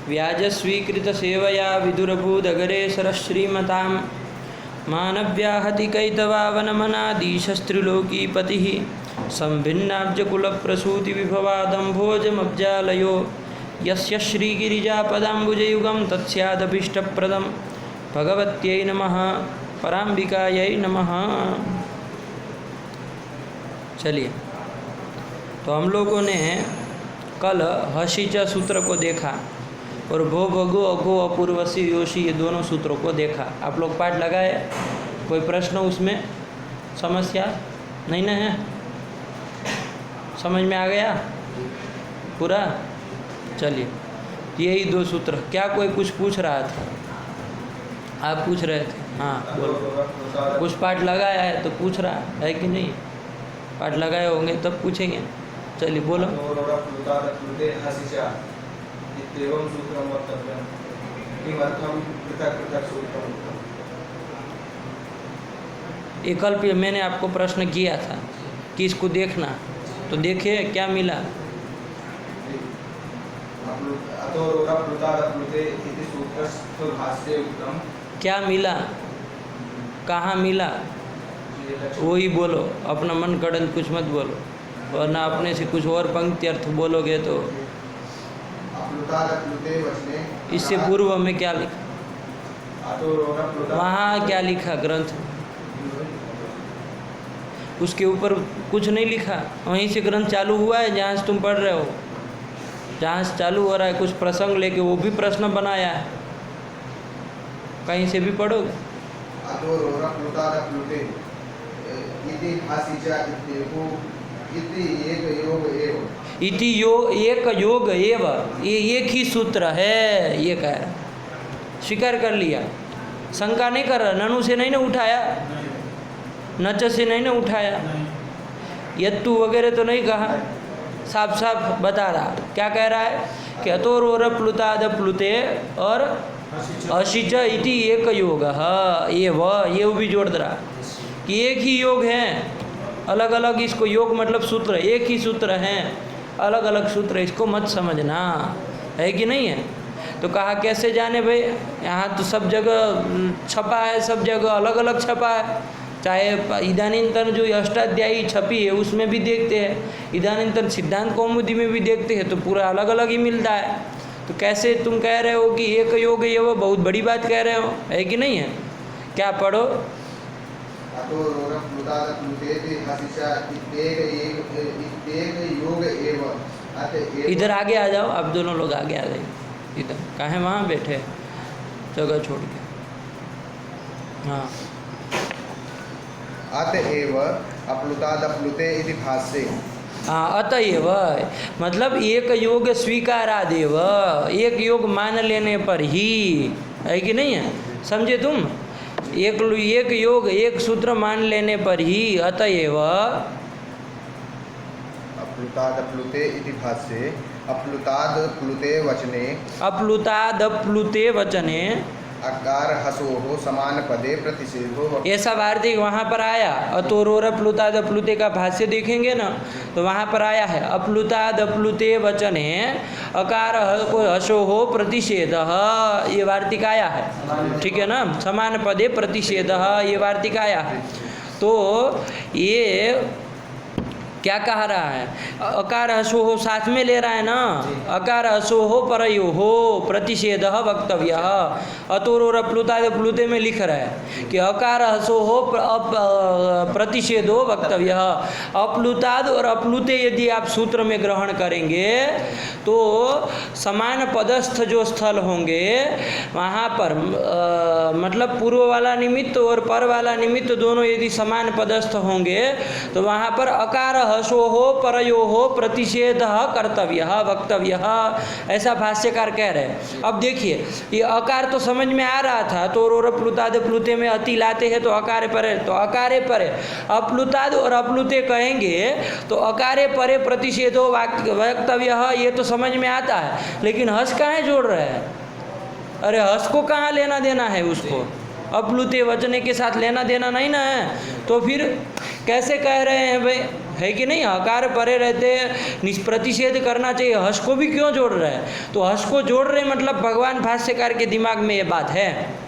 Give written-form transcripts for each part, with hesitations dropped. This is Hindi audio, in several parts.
व्याजस्वीकृतसेवया विदुरभूदगरे सरश्रीमतां मानव्याहति कैतवावनमनादीशस्त्रिलोकीपतिः संभिन्नाब्जकुलप्रसूतिविभवादम्भोजमब्जालयो यस्य श्रीगिरिजापदाम्बुजयुगं तत्स्यादभीष्टप्रदं भगवत्यै नमः पराम्बिकायै नमः। चलिए, तो हम लोगों ने कल हसीचा सूत्र को देखा और भो भगो अघो अपूर्वसी योशी ये दोनों सूत्रों को देखा। आप लोग पाठ लगाए? कोई प्रश्न उसमें, समस्या नहीं ना है? समझ में आ गया पूरा? चलिए, यही दो सूत्र। क्या कोई कुछ पूछ रहा था? आप पूछ रहे थे? हाँ बोलो। कुछ पाठ लगाया है तो पूछ रहा है कि नहीं? पाठ लगाए होंगे तब पूछेंगे। चलिए बोलो। ये कल पे मैंने आपको प्रश्न किया था कि इसको देखना, तो देखिए क्या मिला। क्या मिला, कहाँ मिला, वही बोलो। अपना मन गढ़ंत कुछ मत बोलो, वरना अपने से कुछ और पंक्ति अर्थ बोलोगे तो। इससे पूर्व में क्या लिखा? वहाँ क्या लिखा ग्रंथ? उसके ऊपर कुछ नहीं लिखा। वहीं से ग्रंथ चालू हुआ है जहाँ से तुम पढ़ रहे हो, जहाँ से चालू हो रहा है। कुछ प्रसंग लेके वो भी प्रश्न बनाया है, कहीं से भी पढ़ोगे। इति एक योग एव, ये एक ही सूत्र है, ये कह रहा। स्वीकार कर लिया, शंका नहीं कर रहा। ननु से नहीं ना उठाया, नच से नहीं ना उठाया, यत्तु वगैरह तो नहीं कहा, साफ साफ बता रहा। क्या कह रहा है कि अतोर प्लुताद प्लुते और अशिच इति एक योग ये भी जोड़ रहा कि एक ही योग है, अलग अलग इसको योग मतलब सूत्र, एक ही सूत्र हैं, अलग अलग सूत्र, इसको मत समझना, है कि नहीं है? तो कहा कैसे जाने भाई, यहाँ तो सब जगह छपा है, सब जगह अलग अलग छपा है। चाहे इदानींतन जो अष्टाध्यायी छपी है उसमें भी देखते हैं, इदानींतन सिद्धांत कौमुदी में भी देखते हैं, तो पूरा अलग अलग ही मिलता है। तो कैसे तुम कह रहे हो कि एक योग ये वो बहुत बड़ी बात कह रहे हो, है कि नहीं है? क्या पढ़ो? इधर आगे आ जाओ, आप दोनों लोग आगे आ जाइए। इधर कहाँ वहाँ बैठे जगह छोड़ के। हाँ, अतएव अप्लुतादप्लुते इति भाष्ये। हाँ, अतएव मतलब एक योग स्वीकारादेव, एक योग मान लेने पर ही, है कि नहीं है? समझे तुम? एक योग एक सूत्र मान लेने पर ही। अतएव अप्लुतादप्लुते इति भाष्ये अप्लुतादप्लुते वचने अप्लुतादप्लुते वचने अकार हसोः समान पदे प्रतिषेधो। ऐसा वार्तिक वहाँ पर आया। अतोरोर प्लुताद प्लुते का भाष्य देखेंगे ना, तो वहाँ पर आया है अप्लुताद प्लुते वचने अकार हसोः प्रतिषेधः, ये वार्तिक आया है। ठीक है ना? समान पदे प्रतिषेधः, ये वार्तिक आया है। तो ये क्या कह रहा है? अकार हसो हो साथ में ले रहा है ना, अकार हसो हो परयो हो प्रतिषेध वक्तव्य। अतोर प्लुताद प्लुते में लिख रहा है कि अकार हसो हो प्रतिषेधो वक्तव्य। अप्लुताद और अप्लुते यदि आप सूत्र में ग्रहण करेंगे तो समान पदस्थ जो स्थल होंगे वहाँ पर मतलब पूर्व वाला निमित्त और पर वाला निमित्त दोनों यदि समान पदस्थ होंगे तो वहाँ पर अकार हसो हो परयो हो प्रतिषेध कर्तव्य वक्तव्य, ऐसा भाष्यकार कह रहे हैं। अब देखिए, ये अकार तो समझ में आ रहा था, तो रोर प्लुताद प्लुते में अति लाते हैं तो अकारे परे, तो अकारे परे अप्लुताद और अप्लुते कहेंगे तो अकारे परे प्रतिषेधो वक्तव्य, ये तो समझ में आता है। लेकिन हस कहाँ जोड़ रहे हैं? अरे हस को कहाँ लेना देना है उसको? अप्लुते वचने के साथ लेना देना नहीं ना है, तो फिर कैसे कह रहे हैं भाई? है कि नहीं। हकार परे रहते प्रतिषेध करना चाहिए। हर्ष को भी क्यों जोड़ रहे हैं, तो हर्ष को जोड़ रहे मतलब भगवान भाष्यकार के दिमाग में ये बात है,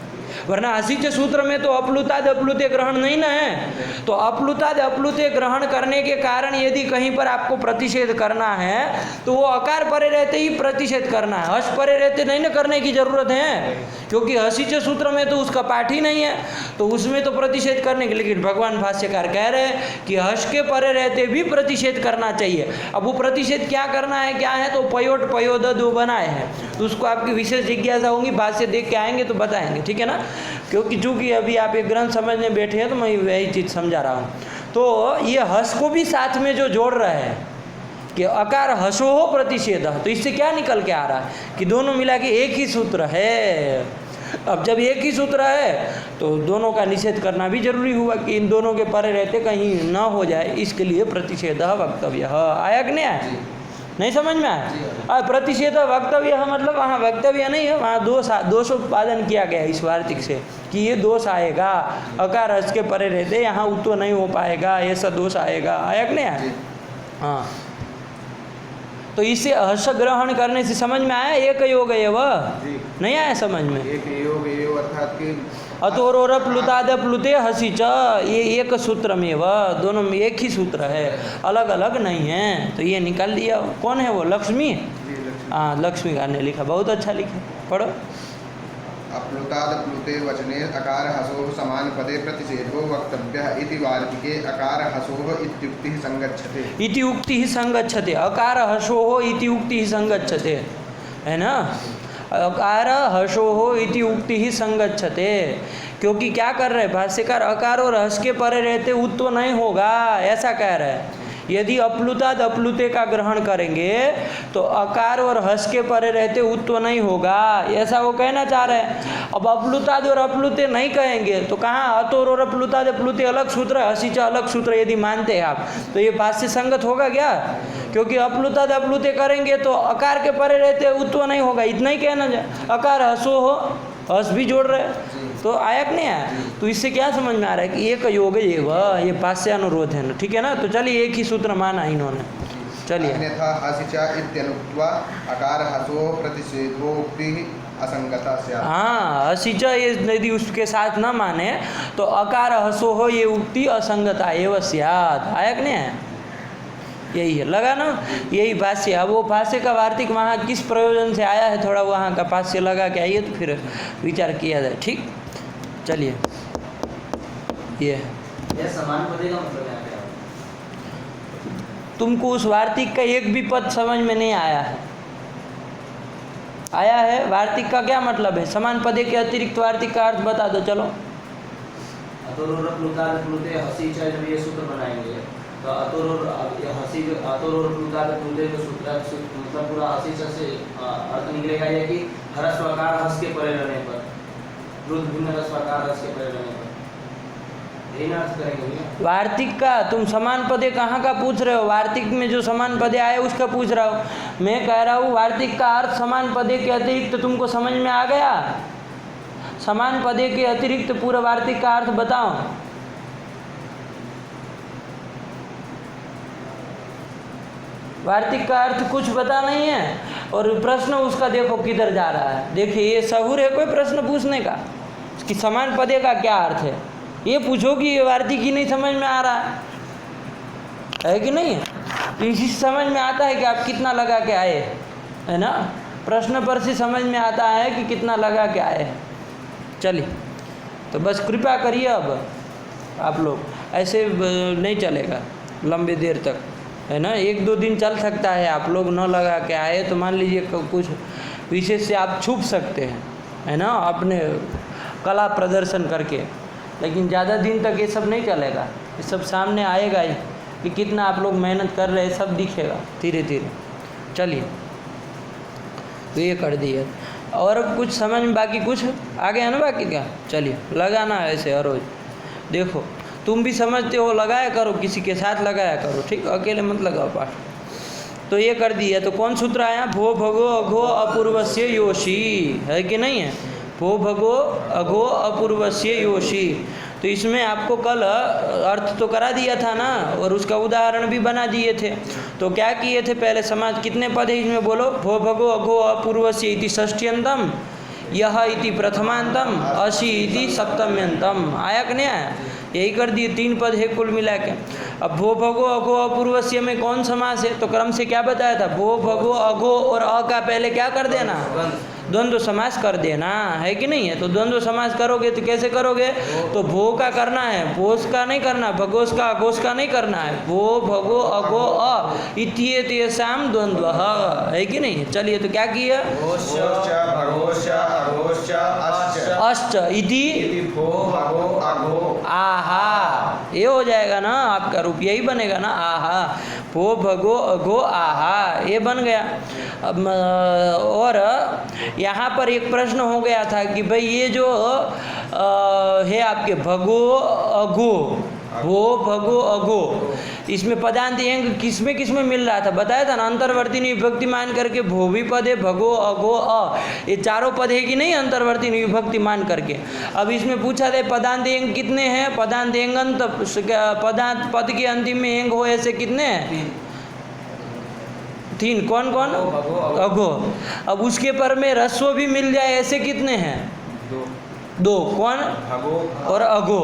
वरना हसीच सूत्र में तो अप्लुताद अप्लुते ग्रहण नहीं ना है। तो अप्लुताद अप्लुते ग्रहण करने के कारण यदि कहीं पर आपको प्रतिषेध करना है तो वो अकार परे रहते ही प्रतिषेध करना है, हर्ष परे रहते नहीं ना करने की जरूरत है, क्योंकि हसीच सूत्र में तो उसका पाठ ही नहीं है, तो उसमें तो प्रतिषेध करने के। लेकिन भगवान भाष्यकार कह रहे हैं कि हर्ष के परे रहते भी प्रतिषेध करना चाहिए। अब वो प्रतिषेध क्या करना है क्या है, तो पयोट पयोद दो बनाए हैं, तो उसको आपकी विशेष जिज्ञासा होगी, भाष्य देख के आएंगे तो बताएंगे, ठीक है ना। क्योंकि चूंकि अभी आप एक ग्रंथ समझने बैठे हैं तो मैं वही चीज़ समझा रहा हूँ। तो ये हस को भी साथ में जो जोड़ रहे हैं कि अकार हसो हो प्रतिषेध, तो इससे क्या निकल के आ रहा है कि दोनों मिला के एक ही सूत्र है। अब जब एक ही सूत्र है तो दोनों का निषेध करना भी जरूरी हुआ कि इन दोनों के परे रहते कहीं न हो जाए, इसके लिए प्रतिषेध वक्तव्य। आया कि नहीं आया, नहीं समझ में आया। प्रतिषेध वक्तव्य मतलब वहाँ वक्तव्य नहीं है, वहाँ दोषोत्पादन किया गया इस वार्तिक से कि ये दोष आएगा, अकार हस के परे रहते यहाँ उत्तो नहीं हो पाएगा, ऐसा दोष आएगा। आया कि नहीं आया। हाँ, तो इसे हर्ष ग्रहण करने से समझ में आया एक योग है वह नहीं आया समझ में। एक योग अर्थात कि अतोरोर प्लुताद प्लुते हसी च, ये एक सूत्र में वह दोनों में एक ही सूत्र है, अलग अलग नहीं है। तो ये निकाल दिया। कौन है वो, लक्ष्मी। हाँ, लक्ष्मी का ने लिखा, बहुत अच्छा लिखा, पढ़ो। अप्लुताद प्लुते वचने अकार हसोः समान पदे प्रतिषेधो वक्तव्यः इति वार्तिके अकार हसोः इत्युक्तिः संगच्छते। इति उक्तिः संगच्छते, अकार हसोः इति उक्तिः संगच्छते, है ना। अकार हसोः इति उक्तिः संगच्छते, क्योंकि क्या कर रहे भाष्यकार, अकार और हस के परे रहते उत्तो नहीं होगा ऐसा कह रहे हैं। यदि अप्लुताद अप्लुते का ग्रहण करेंगे तो अकार और हस के परे रहते उत्तो नहीं होगा, ऐसा वो कहना चाह रहे हैं। अब अप्लुताद और अप्लुते नहीं कहेंगे तो कहाँ अतोर और अप्लुताद अप्लुते अलग सूत्र है, हसीच अलग सूत्र यदि मानते हैं आप, तो ये भाष्य संगत होगा क्या। क्योंकि अप्लुताद अप्लुते करेंगे तो अकार के परे रहते उत्तो नहीं होगा, इतना ही कहना जाए। अकार हसो हो, हस भी जोड़ रहे, तो आयक नहीं आया। तो इससे क्या समझ में आ रहा है कि एक योग है ये भाष्य अनुरोध है ना, ठीक है ना। तो चलिए एक ही सूत्र माना इन्होंने, चलिए। अन्यथा हसिचा इत्यनुक्त्वा अकार हसो प्रतिषेधोक्ति असंगता स्यात्। हाँ, हसीचा ये यदि उसके साथ न माने तो अकार हसो हो ये उक्ति असंगता एवं स्यात्। आयक नहीं है, यही है, लगा ना, यही भाष्य। अब वो भाष्य का वार्तिक वहाँ किस प्रयोजन से आया है, थोड़ा वहाँ का भाष्य लगा के आइए तो फिर विचार किया जाए, ठीक। चलिए, ये समान पदे का मतलब है क्या? तुमको उस वार्तिक का एक भी पद समझ में नहीं आया है। आया है वार्तिक का क्या मतलब है, समान पदे के अतिरिक्त वार्तिक का अर्थ बता दो। चलो, अतोरोर प्लुताद प्लुते हसी च, जब ये सूत्र बनाएंगे तो अतोरोर हसी अतोरोर प्लुताद प्लुते का सूत्र मतलब पूरा हसी च से अर्थ निकलेगा ये कि ह्रस्वकार हस के परे रहने पर, प्लुत भिन्न ह्रस्वकार हस के परे रहने पर, यही ना अर्थ करेंगे भैया। वार्तिक का तुम समान पदे कहाँ का पूछ रहे हो, वार्तिक में जो समान पदे आए उसका पूछ रहा हो। मैं कह रहा हूँ वार्तिक का अर्थ समान पदे के अतिरिक्त तुमको समझ में आ गया। समान पदे के अतिरिक्त पूरा वार्तिक का अर्थ बताओ। वार्तिक का अर्थ कुछ पता नहीं है और प्रश्न उसका देखो किधर जा रहा है। देखिए, ये सहूर है कोई प्रश्न पूछने का कि समान पदे का क्या अर्थ है। ये पूछो कि ये वार्तिक ही नहीं समझ में आ रहा है कि नहीं। तो इसी समझ में आता है कि आप कितना लगा के आए, है ना। प्रश्न पर से समझ में आता है कि कितना लगा के आए। चलिए, तो बस कृपा करिए, अब आप लोग ऐसे नहीं चलेगा लंबे देर तक, है ना। एक दो दिन चल सकता है, आप लोग न लगा के आए तो मान लीजिए कुछ विशेष से आप छुप सकते हैं, है ना, अपने कला प्रदर्शन करके। लेकिन ज़्यादा दिन तक ये सब नहीं चलेगा, ये सब सामने आएगा ही कि कितना आप लोग मेहनत कर रहे हैं, सब दिखेगा धीरे धीरे। चलिए, तो ये कर दिए। और कुछ समझ में बाकी कुछ आ गया ना बाकी का। चलिए, लगाना है ऐसे हर रोज। देखो, तुम भी समझते हो, लगाया करो, किसी के साथ लगाया करो, ठीक, अकेले मत लगाओ पाठ। तो ये कर दिया। तो कौन सूत्र आया, भो भगो अघो अपूर्वस्य योषी, है कि नहीं है। भो भगो अघो अपूर्वस्य योषी। तो इसमें आपको कल अर्थ तो करा दिया था ना, और उसका उदाहरण भी बना दिए थे। तो क्या किए थे, पहले समाज कितने पद है इसमें बोलो? भो भगो अघो अपूर्वस्य इति षष्ट्यंतम, यह इति प्रथमांतम, अशी इति सप्तम्यंतम। आया कि नहीं आया? यही कर दिए, 3 पद है कुल मिला के। अब भो भगो अघो अपूर्वस्य में कौन समास है? तो क्रम से क्या बताया था? भो भगो अघो और अ का पहले क्या कर देना? द्वंद्व समास कर देना है कि नहीं है? तो द्वंद्व समास करोगे तो कैसे करोगे? तो भो का करना है, भोस का नहीं करना, भगोस का अघोस का नहीं करना है। भो भगो अघो अ इत्येतेषां द्वंद्व है कि नहीं? चलिए तो क्या किया? भोश्च भगोश्च अघोश्च अश्च इति भो भगो अघो आहा, ये हो जाएगा ना आपका रूप, यही बनेगा ना आहा। भो भगो अघो आहा, ये बन गया। अब और यहाँ पर एक प्रश्न हो गया था कि भाई ये जो है आपके भगो अघो, भो भगो अघो, इसमें पदांत अंग किसमें मिल रहा था? बताया था ना, अंतर्वर्ती विभक्ति मान करके भो भी पद है, भगो अघो अ, ये चारों पद है कि नहीं अंतर्वर्ती विभक्ति मान करके। अब इसमें पूछा था पदांत अंग कितने हैं? पदांत अंग पदांत पद के अंतिम में अंग हो ऐसे कितने हैं? 3। कौन कौन? अघो। अब उसके पर में रस्व भी मिल जाए ऐसे कितने हैं? 2। कौन? भगो और अघो,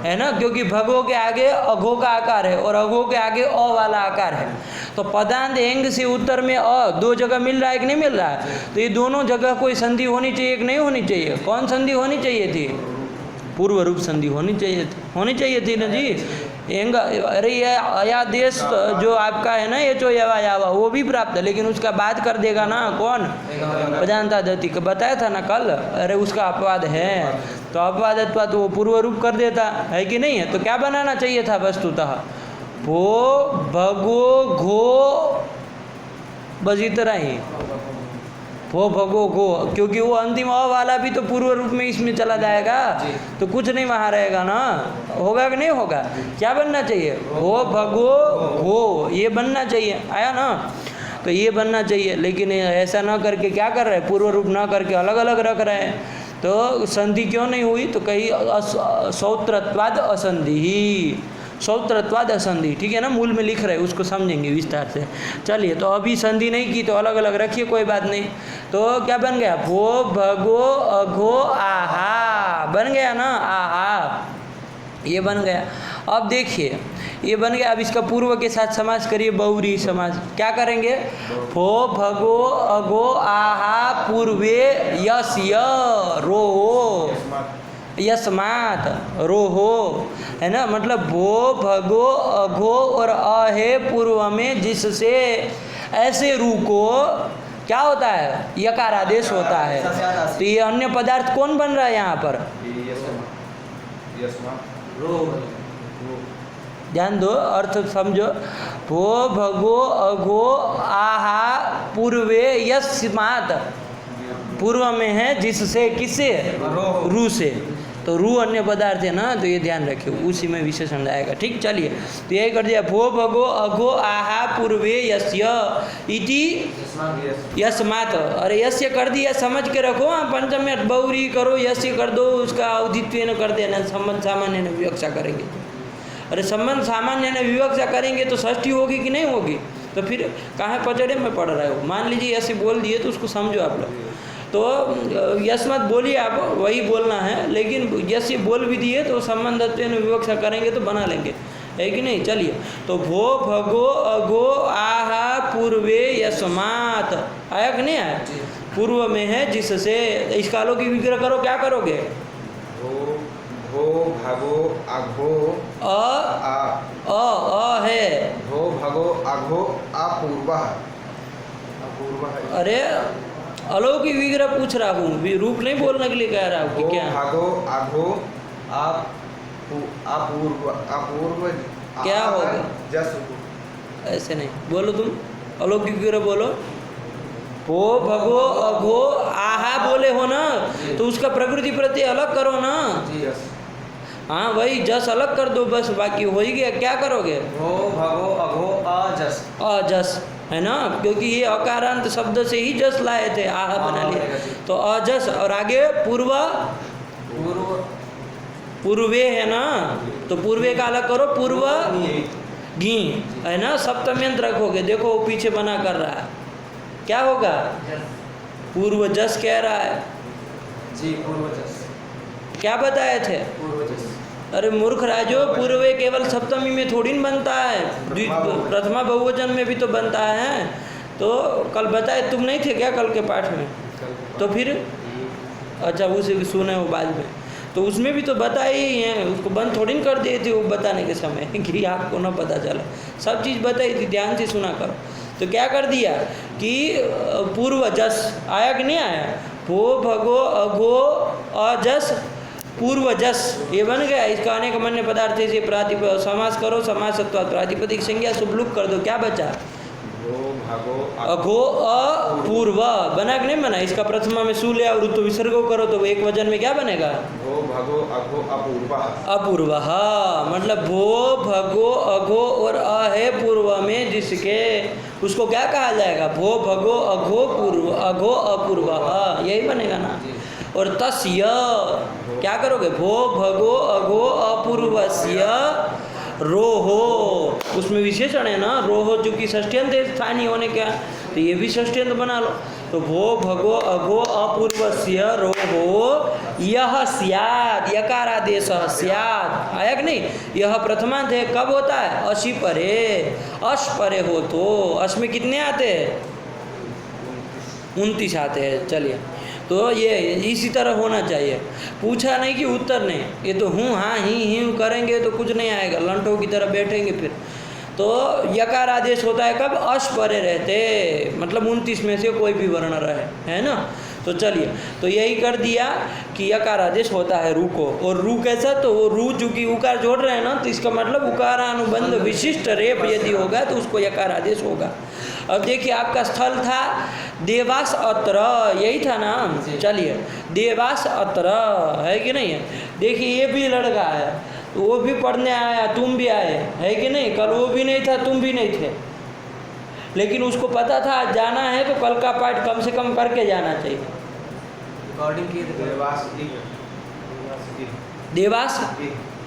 है ना, क्योंकि भगो के आगे अघो का आकार है और अघो के आगे अ वाला आकार है। तो पदांत एंग से उत्तर में अ 2 जगह मिल रहा है कि नहीं मिल रहा है? तो ये दोनों जगह कोई संधि होनी चाहिए कि नहीं होनी चाहिए? कौन संधि होनी चाहिए थी? पूर्व रूप संधि होनी चाहिए थी ना जी। एंग, अरे ये अयादेश जो आपका है ना ये जो यवा वो भी प्राप्त है, लेकिन उसका बाद कर देगा ना कौन? पदांतादति का बताया था ना कल। अरे उसका अपवाद है, तो अपवादत्वा तो वो पूर्व रूप कर देता है कि नहीं है? तो क्या बनाना चाहिए था वस्तुतः? भो भगो घो, बस इतना ही। भो भगो घो, क्योंकि वो अंतिम अ वाला भी तो पूर्व रूप में इसमें चला जाएगा, तो कुछ नहीं वहाँ रहेगा ना। होगा कि नहीं होगा? क्या बनना चाहिए? भो भगो घो, ये बनना चाहिए। आया ना? तो ये बनना चाहिए, लेकिन ऐसा ना करके क्या कर रहे हैं? पूर्व रूप ना करके अलग अलग रख रहे हैं। तो संधि क्यों नहीं हुई? तो कहीं सौत्रत्वाद असंधि ही, सौत्रत्वाद असंधि, ठीक है ना, मूल में लिख रहे हैं, उसको समझेंगे विस्तार से। चलिए, तो अभी संधि नहीं की तो अलग अलग रखिए, कोई बात नहीं। तो क्या बन गया? भो भगो अघो आहा, बन गया ना आहा, ये बन गया। अब देखिए ये बन गया। अब इसका पूर्व के साथ समास करिए, बहुरी समास। क्या करेंगे? भो भगो अघो आहा पूर्वे यस्य रोहो, यस्मात रोहो, है ना, मतलब भो भगो अघो और अ है पूर्व में जिससे, ऐसे रू को क्या होता है? यकार आदेश होता है। तो ये अन्य पदार्थ कौन बन रहा है यहाँ पर? ध्यान दो, अर्थ समझो। भो भगो अघो आहा पूर्वे यस्मात, पूर्व में है जिससे, किससे? रू से। तो रू अन्य पदार्थ है ना, तो ये ध्यान रखिए, उसी में विशेषण आएगा। ठीक, चलिए तो यही कर दिया। भो भगो अघो आहा पूर्वे यस्य इति यस्मात्। अरे यस्य कर दिया, समझ के रखो। पंचम में बहुरी करो, यस्य कर दो, उसका औदित्व कर देना, संबंध सामान्य ने विवक्षा करेंगे। अरे संबंध सामान्य ने विवक्षा करेंगे तो षष्ठी होगी कि नहीं होगी? तो फिर कहाँ पचड़े में पड़ रहे हो? मान लीजिए यस्य बोल दिए तो उसको समझो आप लोग। तो यस्मत बोलिए, आप वही बोलना है, लेकिन यस्य बोल भी दिए तो संबंधत्व विवक्षा करेंगे तो बना लेंगे, है कि नहीं? चलिए, तो भो भगो अघो आहा पूर्वे यस्मात्, आया कि नहीं आया? पूर्व में है जिससे। इस कालों की विग्रह करो, क्या करोगे? भो भगो अघो अ है, भो भगो अघो अपूर्वः। अरे अलौकिक विग्रह पूछ रहा हूँ, रूप नहीं बोलने के लिए कह रहा हूँ कि क्या? भगो अघो अपूर्व, अपूर्व क्या होगा? जस, ऐसे नहीं बोलो तुम, अलौकिक विग्रह बोलो। भो भगो अघो आहा बोले हो ना, तो उसका प्रकृति प्रत्यय अलग करो ना। हाँ वही जस अलग कर दो, बस बाकी हो ही गया। क्या करोगे? भो भगो अघो अजस, अजस, है ना, क्योंकि ये अकारांत शब्द से ही जस लाए थे, आहा बना लिया, तो अजस। और आगे पूर्व, पूर्वे है ना, तो पूर्वे का अलग करो, पूर्व घी है ना, सप्तम्यंत रखोगे। देखो वो पीछे बना कर रहा है, क्या होगा? पूर्व जस कह रहा है जी, पूर्वजस। क्या बताए थे? पूर्वजस। अरे मूर्ख राजो, पूर्वे केवल सप्तमी में थोड़ी न बनता है, प्रथमा बहुवचन में भी तो बनता है। तो कल बताए, तुम नहीं थे क्या कल के पाठ में? तो फिर अच्छा उसे सुने हो बाद में, तो उसमें भी तो बताए ही हैं, उसको बंद थोड़ी न कर दिए थे वो बताने के समय कि आपको ना पता चला, सब चीज़ बताई थी, ध्यान से सुना करो। तो क्या कर दिया कि पूर्वजस आया कि नहीं आया? भो भगो अघो अजस पूर्वजस, ये बन गया। इसका अनेक मन्य पदार्थ से समास करो, समासत्वात् प्रातिपदिक संज्ञा शुभलुक कर दो, क्या बचा? अघो अपूर्व बना कि नहीं बना? इसका प्रथमा में सू ले और ऋतु विसर्गो करो तो एक वचन में क्या बनेगा? भो भगो अघो अपूर्व। अपूर्व, हाँ, मतलब भो भगो अघो और अ है पूर्व में जिसके, उसको क्या कहा जाएगा? भो भगो अघो पूर्व, अघो अपूर्व, यही बनेगा ना। और तस्य क्या करोगे? भो भगो अघो अपूर्वस्य रोहो, उसमें विशेषण है ना, रोहो चूंकि षष्ट्यंत है स्थानीय होने का, तो ये भी षष्ट्यंत बना लो। तो भो भगो अघो अपूर्वस्य रोहो यह स्यात्, यकारादेश स्यात्, आया कि नहीं? यह प्रथमांत है, कब होता है? अशी परे, अश परे हो तो अश में कितने आते हैं? 29 आते हैं। चलिए, तो ये इसी तरह होना चाहिए। पूछा नहीं कि उत्तर नहीं, ये तो हूँ हाँ ही करेंगे तो कुछ नहीं आएगा, लंटों की तरह बैठेंगे फिर। तो यकार आदेश होता है कब? अश परे रहते, मतलब 29 में से कोई भी वर्ण रहे, है ना। तो चलिए, तो यही कर दिया कि यकार आदेश होता है रू को। और रू कैसा? तो वो रू चूंकि उकार जोड़ रहे हैं ना, तो इसका मतलब उकारानुबंध विशिष्ट रेप यदि होगा तो उसको यकार आदेश होगा। अब देखिए, आपका स्थल था देवास अत्र, यही था ना? चलिए, देवास अत्र है कि नहीं है? देखिए ये भी लड़का है, तो वो भी पढ़ने आया, तुम भी आए, है कि नहीं? कल वो भी नहीं था, तुम भी नहीं थे, लेकिन उसको पता था जाना है तो कल का पाठ कम से कम करके जाना चाहिए। देवास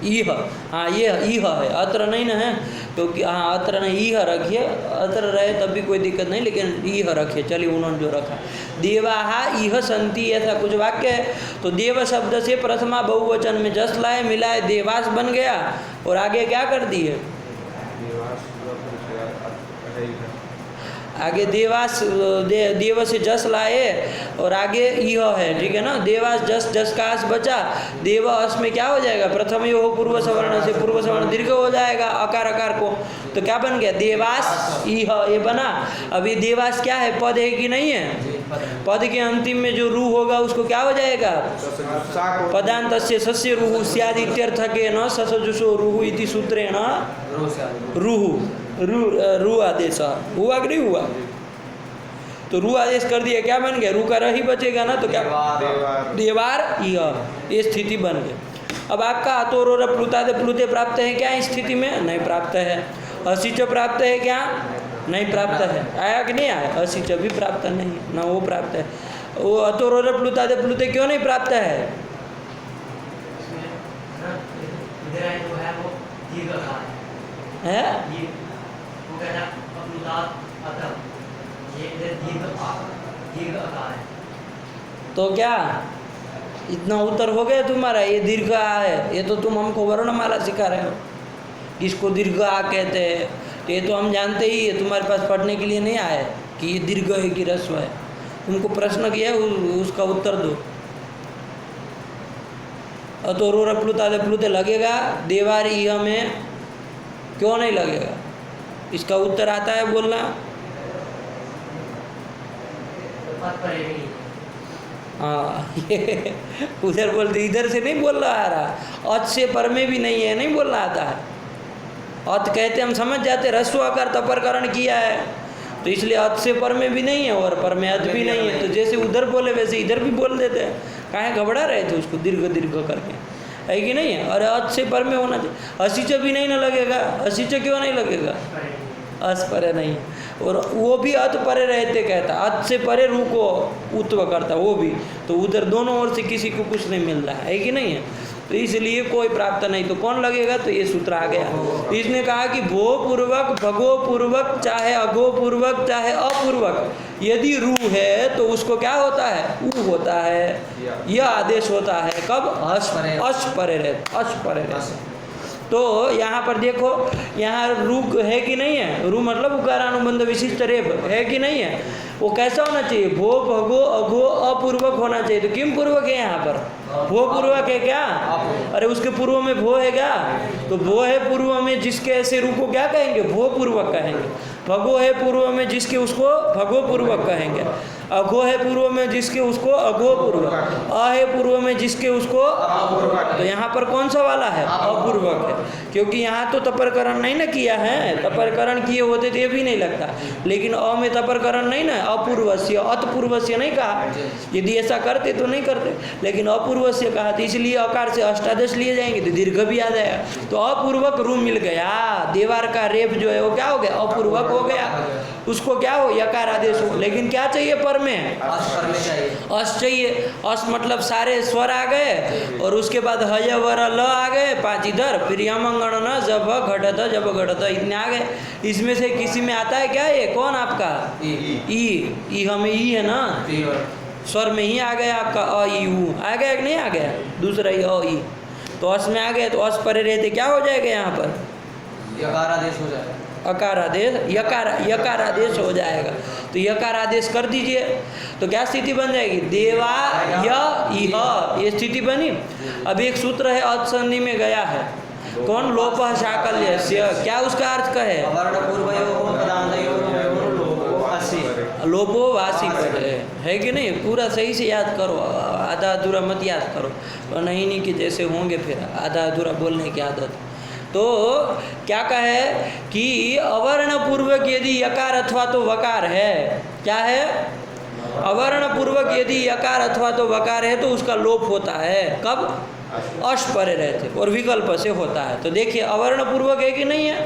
ईह, हाँ ये ईह है, अत्र नहीं ना है, क्योंकि हाँ अत्र नहीं, ईह रखिए, अत्र रहे तब भी कोई दिक्कत नहीं, लेकिन ईह रखिए। चलिए, उन्होंने जो रखा देवाहा ईह संति, ऐसा कुछ वाक्य है। तो देव शब्द से प्रथमा बहुवचन में जस लाए, मिलाए, देवास बन गया, और आगे क्या कर दिए? आगे देवास, देव से जस लाए और आगे यह है, ठीक है ना। देवास जस, जस का अस बचा, देव अस में क्या हो जाएगा? प्रथम यो हो पूर्व सवर्ण से पूर्व सवर्ण दीर्घ हो जाएगा अकार अकार को, तो क्या बन गया? देवास यह, ये बना। अभी देवास क्या है? पद है कि नहीं है? पद के अंतिम में जो रू होगा उसको क्या हो जाएगा? पदांतस्य सस्य रुहु स्याद् इत्यर्थ के न ससजुषो रुहु इति सूत्रेण रुहु रू आदेश हुआ कि नहीं हुआ? तो रू आदेश कर दिया, क्या बन गया? रू का रही बचेगा ना, तो क्या? देवार, ये स्थिति बन गई। अब आपका अतोर प्लुताद प्लुते प्राप्त है क्या इस स्थिति में? नहीं प्राप्त है। असिच प्राप्त है क्या? नहीं प्राप्त है। आया कि नहीं आया? असिच भी प्राप्त नहीं, ना वो प्राप्त है। वो अतोर प्लुताद प्लुते क्यों नहीं प्राप्त है? है तो क्या इतना उत्तर हो गया तुम्हारा? ये दीर्घ आ है, ये तो तुम हमको वर्णमाला सिखा रहे हो, किसको दीर्घ आ कहते हैं, ये तो हम जानते ही है, तुम्हारे पास पढ़ने के लिए नहीं आए कि ये दीर्घ है कि ह्रस्व है। तुमको प्रश्न किया है, उसका उत्तर दो। अतोर प्लुताद प्लुते लगेगा, देवार इह में क्यों नहीं लगेगा? इसका उत्तर आता है बोलना। हाँ, ये उधर बोलते, इधर से नहीं बोल रहा आ रहा, अच से पर में भी नहीं है, नहीं बोलना आता है। अत कहते हम समझ जाते, ह्रस्व आकार तपरकरण किया है, तो इसलिए अत से पर में भी नहीं है और पर में अत भी नहीं है, तो जैसे उधर बोले वैसे इधर भी बोल देते हैं। काहे घबरा रहे थे उसको दीर्घ दीर्घ करके, है कि नहीं है? अरे अत से पर में होना चाहिए। असिच भी नहीं ना लगेगा, असिच क्यों नहीं लगेगा? अस परे नहीं, और वो भी अत परे रहते कहता, अत से परे रू को उत्व करता वो भी, तो उधर दोनों ओर से किसी को कुछ नहीं मिल रहा है कि नहीं है? तो इसलिए कोई प्राप्त नहीं, तो कौन लगेगा, तो ये सूत्र आ गया। तो इसने कहा कि भो पूर्वक, भगो पूर्वक, चाहे अगो पूर्वक, चाहे अपूर्वक, यदि रू है तो उसको क्या होता है, ऊ होता है, यह आदेश होता है कब, अश परे रहते। तो यहाँ पर देखो, यहाँ रू है कि नहीं है, रू मतलब उकारानुबंध विशिष्ट रेप है कि नहीं है, वो कैसा होना चाहिए, भो भगो अघो अपूर्वक होना चाहिए। तो किम पूर्वक है यहाँ पर, भो पूर्वक है क्या, अरे उसके पूर्व में भो है क्या, तो भो है पूर्व में जिसके ऐसे रू को क्या कहेंगे, भो पूर्वक कहेंगे। भगो है पूर्व में जिसके उसको भगो पूर्वक कहेंगे। अघो है पूर्व में जिसके उसको अघो पूर्वक। अ है पूर्व में जिसके उसको अपूर्वक। तो यहाँ पर कौन सा वाला है, अपूर्वक है, क्योंकि यहाँ तो तपरकरण नहीं ना किया है, तपरकरण किए होते तो ये भी नहीं लगता, लेकिन अ में तपरकरण नहीं ना, अपूर्वस्य अतपूर्वस्य नहीं कहा, यदि ऐसा करते तो नहीं करते, लेकिन अपूर्वस्य कहा, तो इसलिए अकार से अष्टादश लिए जाएंगे तो दीर्घ भी आ जाएगा। तो अपूर्वक रू मिल गया, देवार का रेप जो है वो क्या हो गया, अपूर्वक हो गया, उसको क्या हो, यकार आदेश हो। लेकिन क्या चाहिए पर में, अस चाहिए। अस मतलब सारे स्वर आ गए, और उसके बाद हय वर ल आ गए, 5 इधर, फिर यमंगण न जब घटत जब घटत, इतने आ गए। इसमें से किसी में आता है क्या, ये कौन आपका, ई हमें ई है ना, स्वर में ही आ गया आपका, अ ई ऊ आ गया कि नहीं आ गया, दूसरा ही अ ई, तो अस में आ गए, तो अस परे रहते क्या हो जाएगा, यहाँ पर यकार आदेश हो जाएगा, अकार आदेश, यकार आदेश हो जाएगा। तो यकार आदेश कर दीजिए, तो क्या स्थिति बन जाएगी, देवा य इह, ये स्थिति बनी। अब एक सूत्र है अत्संधि में गया है, कौन, लोप शाकल्यस्य, क्या उसका अर्थ का है, लोपो वासी पद है कि नहीं, पूरा सही से याद करो, आधा अधूरा मत याद करो, नहीं कि जैसे होंगे फिर आधा अधूरा बोलने की आदत। तो क्या कहे कि अवर्ण पूर्वक यदि यकार अथवा तो वकार है, क्या है, अवर्ण पूर्वक यदि यकार अथवा तो वकार है तो उसका लोप होता है, कब, अश परे रहते, और विकल्प से होता है। तो देखिए अवर्ण पूर्वक है कि नहीं है,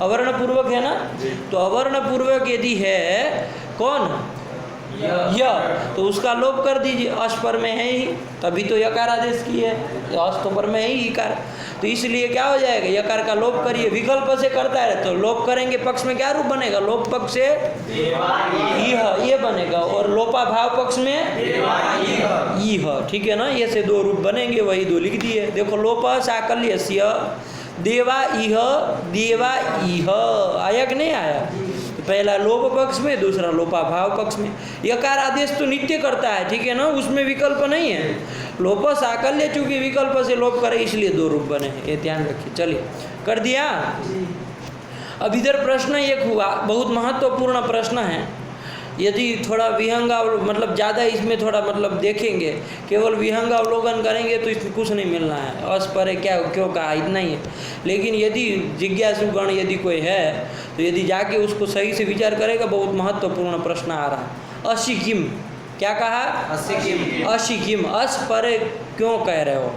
अवर्ण पूर्वक है ना, तो अवर्ण पूर्वक यदि है कौन, य, तो उसका लोप कर दीजिए, अश पर में है ही, तभी तो यकार आदेश की है, अश तो पर में ही इकार, तो इसलिए क्या हो जाएगा, यकार का लोप करिए, विकल्प से करता है तो लोप करेंगे, पक्ष में क्या रूप बनेगा, लोप पक्ष से इह, ये बनेगा, और लोपा भाव पक्ष में इह, ठीक है ना, ये से 2 रूप बनेंगे, वही 2 लिख दिए। देखो लोप साकल्यस्य देवा इह आया कि नहीं आया, तो पहला लोप पक्ष में, दूसरा लोपा भाव पक्ष में। यकार आदेश तो नित्य करता है, ठीक है ना, उसमें विकल्प नहीं है, लोप साकल्य चूंकि विकल्प से लोप करे इसलिए 2 रूप बने, ये ध्यान रखिए। चलिए कर दिया। अब इधर प्रश्न एक हुआ, बहुत महत्वपूर्ण प्रश्न है, यदि थोड़ा विहंग मतलब ज़्यादा इसमें थोड़ा मतलब देखेंगे, केवल विहंग अवलोकन करेंगे तो इसमें कुछ नहीं मिलना है, अस्परे क्या क्यों कहा, इतना ही है। लेकिन यदि जिज्ञासुगण यदि कोई है तो यदि जाके उसको सही से विचार करेगा, बहुत महत्वपूर्ण प्रश्न आ रहा है। अशिकिम, क्या कहा, अशिकिम, अस्परे क्यों कह रहे हो,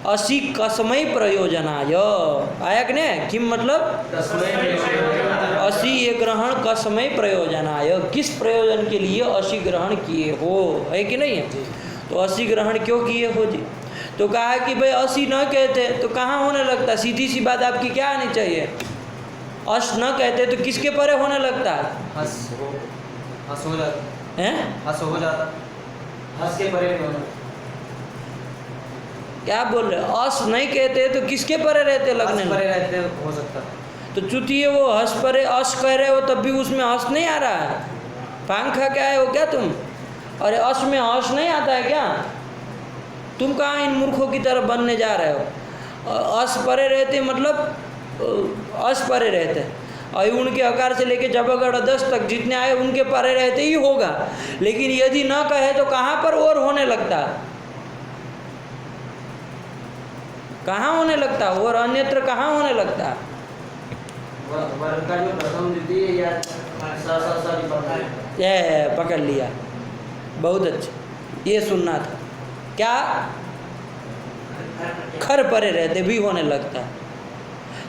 असी कसमय प्रयोजनाय, आया कि नहीं, किम मतलब असी ये ग्रहण कसमय प्रयोजनाय, किस प्रयोजन के लिए असी ग्रहण किए हो, है कि नहीं है, तो असी ग्रहण क्यों किए हो जी, तो कहा कि भाई असी न कहते तो कहाँ होने लगता, सीधी सी बात आपकी क्या आनी चाहिए, अस न कहते तो किसके परे होने लगता, हस हो जाता है, हस हो जाता, हस के परे नहीं होना, क्या बोल रहे, अस नहीं कहते तो किसके परे रहते, लगने परे रहते हो सकता, तो चुतिए वो हस परे अस कह रहे हो तब भी उसमें हस नहीं आ रहा है, पंखा क्या है वो, क्या तुम, अरे अस में हस नहीं आता है क्या, तुम कहाँ इन मूर्खों की तरफ बनने जा रहे हो, अस परे रहते मतलब अस परे रहते, और उनके आकार से लेके जबगढ़ 10 तक जितने आए उनके परे रहते ही होगा, लेकिन यदि न कहे तो कहाँ पर और होने लगता, कहाँ होने लगता, और अन्यत्र कहाँ होने लगता, वर्ग का जो प्रथम द्वितीय या ये पकड़ लिया, बहुत अच्छा, ये सुनना था, क्या खर परे रहते भी होने लगता है,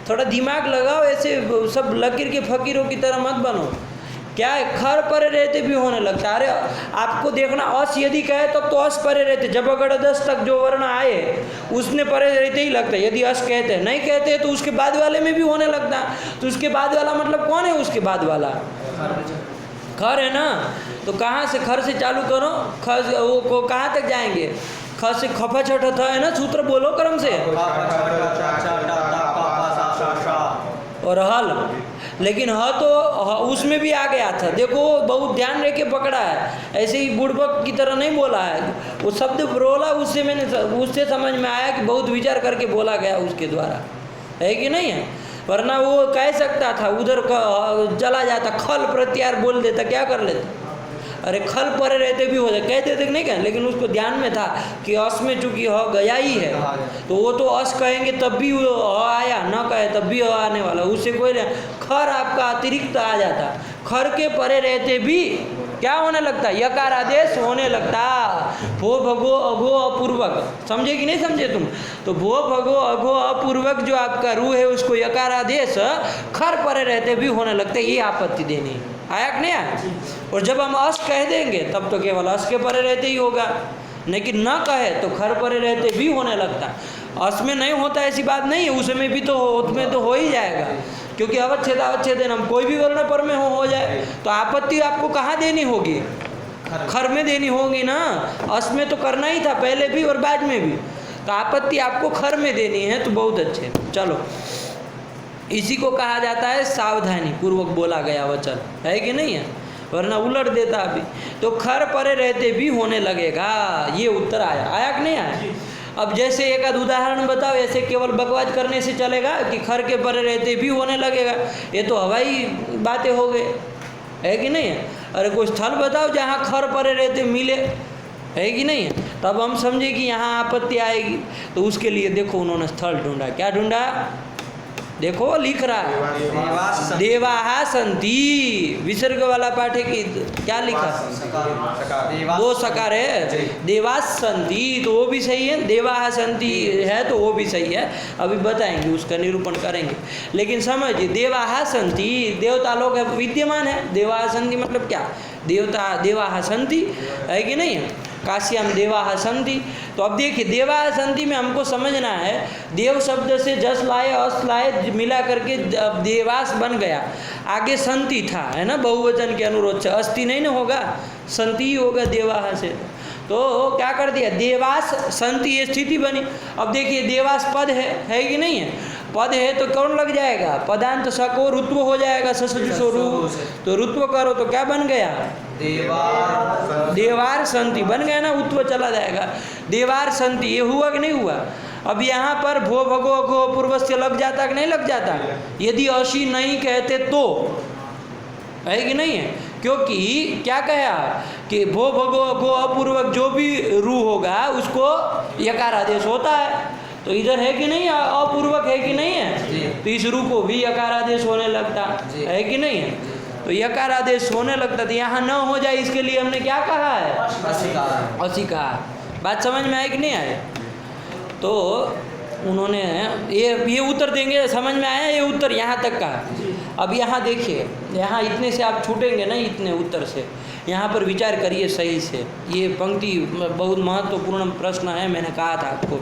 थोड़ा दिमाग लगाओ, ऐसे सब लकीर के फकीरों की तरह मत बनो, क्या है, खर परे रहते भी होने लगता है। अरे आपको देखना, अस यदि कहे तब तो अस परे रहते, जब अगर दस तक जो वर्ण आए उसने परे रहते ही लगता है। यदि अस कहते हैं, नहीं कहते हैं तो उसके बाद वाले में भी होने लगता है। तो उसके बाद वाला मतलब कौन है? उसके बाद वाला खर है ना। तो कहाँ से खर से चालू करो, ख वो कहाँ तक जाएंगे? ख से खफा छठा था है ना, सूत्र बोलो क्रम से। और हल, लेकिन ह तो उसमें भी आ गया था। देखो बहुत ध्यान रख के पकड़ा है, ऐसे ही बुड़बक की तरह नहीं बोला है। वो शब्द बोला उससे समझ में आया कि बहुत विचार करके बोला गया उसके द्वारा, है कि नहीं है? वरना वो कह सकता था उधर चला जाता, खल प्रत्यार बोल देता, क्या कर लेता? अरे खल परे रहते भी हो जाए, कह देते कि नहीं कहें, लेकिन उसको ध्यान में था कि अस में चूंकि ह गया ही है, तो वो तो अस कहेंगे तब भी वो आया, न कहे तब भी आने वाला, उससे कोई नहीं। खर आपका अतिरिक्त आ जाता, खर के परे रहते भी क्या होने लगता? यकार आदेश होने लगता। भो भगो अघो अपूर्वक, समझे कि नहीं समझे तुम? तो भो भगो अघो अपूर्वक जो आपका रू है उसको यकार आदेश खर परे रहते भी होने लगते। ये आपत्ति देनी आया कि नहीं आया? और जब हम अस कह देंगे तब तो केवल अस के परे रहते ही होगा, लेकिन न कहे तो खर परे रहते भी होने लगता। अस में नहीं होता ऐसी बात नहीं है, उसमें भी तो उसमें तो हो ही जाएगा, क्योंकि अवच्छेद अवच्छेदन हम कोई भी वर्ण पर में हो जाए। तो आपत्ति आपको कहाँ देनी होगी? खर में देनी होगी ना। अस में तो करना ही था पहले भी और बाद में भी, तो आपत्ति आपको खर में देनी है। तो बहुत अच्छे, चलो इसी को कहा जाता है सावधानी पूर्वक बोला गया वचन, है कि नहीं है? वरना उलट देता अभी। तो खर परे रहते भी होने लगेगा, ये उत्तर आया कि नहीं आया? अब जैसे एक आध उदाहरण बताओ, ऐसे केवल बकवास करने से चलेगा कि खर के परे रहते भी होने लगेगा? ये तो हवाई बातें हो गए, है कि नहीं है? अरे कोई स्थल बताओ जहाँ खर परे रहते मिले, है कि नहीं है? तब हम समझे कि यहाँ आपत्ति आएगी। तो उसके लिए देखो उन्होंने स्थल ढूंढा, क्या ढूंढा? देखो लिख रहा है देवाहा संति, विसर्ग वाला पाठ है कि क्या लिखा? दो सकार है, देवास संति, तो वो भी सही है। देवाहा संति है तो वो भी सही है, अभी बताएंगे, उसका निरूपण करेंगे। लेकिन समझिए देवाहा संति, देवता लोग विद्यमान है। देवाहा संति मतलब क्या? देवता देवाहा संति, है कि नहीं है? काश्याम देवाहा संति। तो अब देखिए देवाहा संति में हमको समझना है, देव शब्द से जस लाए अस लाए मिला करके देवास बन गया, आगे संति था, है ना, बहुवचन के अनुरोध से, अस्ति नहीं ना होगा, संति ही होगा देवाहा से। तो क्या कर दिया? देवास संति, ये स्थिति बनी। अब देखिए देवास पद है कि नहीं है? पद है तो कौन लग जाएगा? पदांत सको रुत्व हो जाएगा, ससुजो रु, तो रुत्व करो तो क्या बन गया? देवार संति बन गया ना, उत्व चला जाएगा। देवार संति, ये हुआ कि नहीं हुआ? अब यहाँ पर भो भगो अघो पूर्वस्य लग जाता कि नहीं लग जाता? यदि अशी नहीं कहते तो, है कि नहीं है? क्योंकि क्या कहा कि भो भगो अघो अपूर्वक जो भी रू होगा उसको यकार आदेश होता है। तो इधर है कि नहीं अपूर्वक, है कि नहीं है? तो इस रू को भी यकार आदेश होने लगता, है कि नहीं है? तो यकार आदेश होने लगता, तो यहाँ न हो जाए इसके लिए हमने क्या कहा है? असिकार। बात समझ में आए कि नहीं आए? तो उन्होंने ये उत्तर देंगे, समझ में आया ये उत्तर यहाँ तक का? अब यहाँ देखिए, यहाँ इतने से आप छूटेंगे ना, इतने उत्तर से यहाँ पर विचार करिए सही से। ये पंक्ति बहुत महत्वपूर्ण प्रश्न है, मैंने कहा था आपको,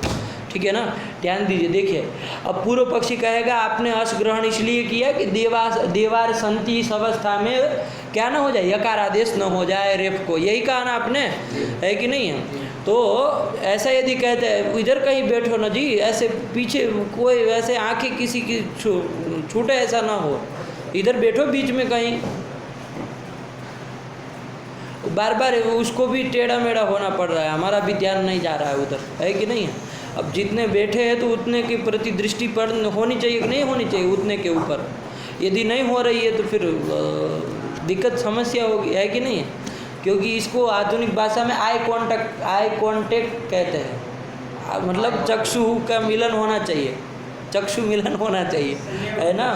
ठीक है ना? ध्यान दीजिए। देखिए अब पूर्व पक्षी कहेगा आपने अस ग्रहण इसलिए किया कि देवार संति इस अवस्था में क्या ना हो जाए? यकार आदेश न हो जाए रेफ को, यही कहा ना आपने, है कि नहीं है? तो ऐसा यदि कहते हैं, इधर कहीं बैठो ना जी, ऐसे पीछे कोई वैसे आंखें किसी की छूटे, ऐसा ना हो, इधर बैठो बीच में कहीं, बार बार उसको भी टेढ़ा मेढ़ा होना पड़ रहा है, हमारा भी ध्यान नहीं जा रहा है उधर, है कि नहीं है? अब जितने बैठे हैं तो उतने के प्रति दृष्टि पर होनी चाहिए कि नहीं होनी चाहिए? उतने के ऊपर यदि नहीं हो रही है तो फिर दिक्कत समस्या होगी, है कि नहीं है? क्योंकि इसको आधुनिक भाषा में आई कांटेक्ट कहते हैं, मतलब चक्षु का मिलन होना चाहिए, चक्षु मिलन होना चाहिए, है ना?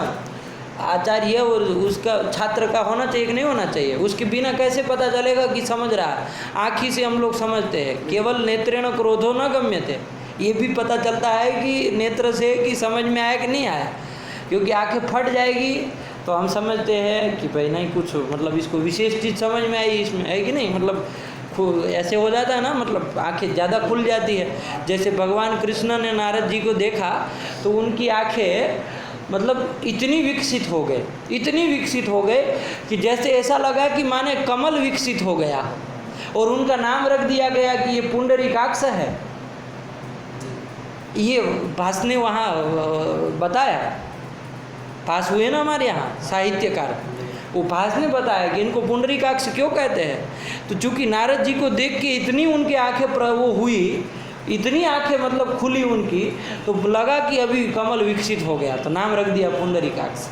आचार्य और उसका छात्र का होना चाहिए कि नहीं होना चाहिए? उसके बिना कैसे पता चलेगा कि समझ रहा है? आँखी से हम लोग समझते हैं, केवल नेत्रेण क्रोधो न गम्यते, ये भी पता चलता है कि नेत्र से कि समझ में आया कि नहीं आया, क्योंकि आंखें फट जाएगी तो हम समझते हैं कि भाई नहीं कुछ मतलब इसको विशेष चीज़ समझ में आई इसमें, है कि नहीं, मतलब ऐसे हो जाता है ना, मतलब आंखें ज़्यादा खुल जाती है। जैसे भगवान कृष्ण ने नारद जी को देखा तो उनकी आंखें मतलब इतनी विकसित हो गए, इतनी विकसित हो गए कि जैसे ऐसा लगा कि माने कमल विकसित हो गया, और उनका नाम रख दिया गया कि ये पुंडरीकाक्ष है। ये भास ने वहाँ बताया, पास हुए ना हमारे यहाँ साहित्यकार, वो भास ने बताया कि इनको पुंडरीकाक्ष क्यों कहते हैं। तो चूंकि नारद जी को देख के इतनी उनके आंखें वो हुई, इतनी आंखें मतलब खुली उनकी, तो लगा कि अभी कमल विकसित हो गया, तो नाम रख दिया पुंडरीकाक्ष।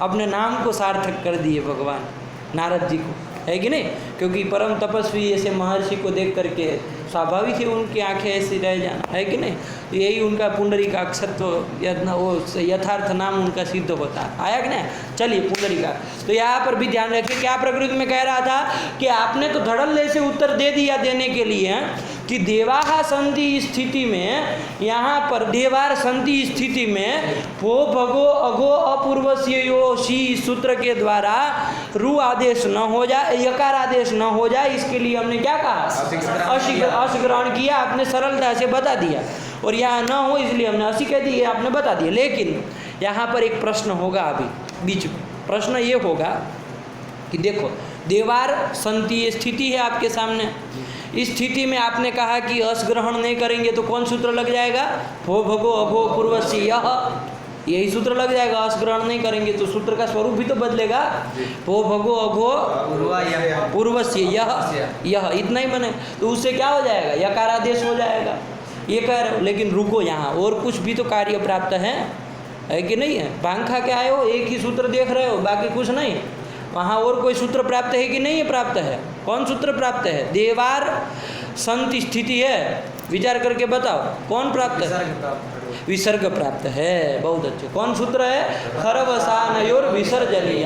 अपने नाम को सार्थक कर दिए भगवान नारद जी को, है कि नहीं, क्योंकि परम तपस्वी ऐसे महर्षि को देख करके स्वाभाविक है उनकी आंखें ऐसी रह जाना, है कि नहीं। यही उनका पुंडरीकाक्षत्व वो यथार्थ नाम उनका सिद्ध होता है। आया कि नहीं। चलिए पुंडरीकाक्ष, तो यहाँ पर भी ध्यान रखिए क्या प्रकृति में कह रहा था कि आपने तो धड़ल्ले से उत्तर दे दिया देने के लिए कि देवाहा संति स्थिति में, यहाँ पर देवार संति स्थिति में भो भगो अगो अपूर्वस्य यो शी सूत्र के द्वारा रु आदेश न हो जाए, यकार आदेश न हो जाए, इसके लिए हमने क्या कहा, अश ग्रहण किया, आपने सरलता से बता दिया। और यहाँ न हो इसलिए हमने असी कह दी, आपने बता दिया। लेकिन यहाँ पर एक प्रश्न होगा, अभी बीच में प्रश्न ये होगा कि देखो देवार संति ये स्थिति है आपके सामने, इस स्थिति में आपने कहा कि अस ग्रहण नहीं करेंगे तो कौन सूत्र लग जाएगा, भो भगो अभो पूर्वस्य यह, यही सूत्र लग जाएगा। अस ग्रहण नहीं करेंगे तो सूत्र का स्वरूप भी तो बदलेगा, भो भगो अघो पूर्वस्य यह, इतना ही बने, तो उससे क्या हो जाएगा, यकारादेश हो जाएगा। ये कह रहे हो, लेकिन रुको, यहाँ और कुछ भी तो कार्य प्राप्त है कि नहीं है। भांग खा के आए हो, एक ही सूत्र देख रहे हो, बाकी कुछ नहीं। वहाँ और कोई सूत्र प्राप्त है कि नहीं है, प्राप्त है। कौन सूत्र प्राप्त है, देवार संत स्थिति है, विचार करके बताओ कौन प्राप्त है, विसर्ग प्राप्त है। बहुत अच्छे, कौन सूत्र है, खरवसानयोर विसर्जनीय।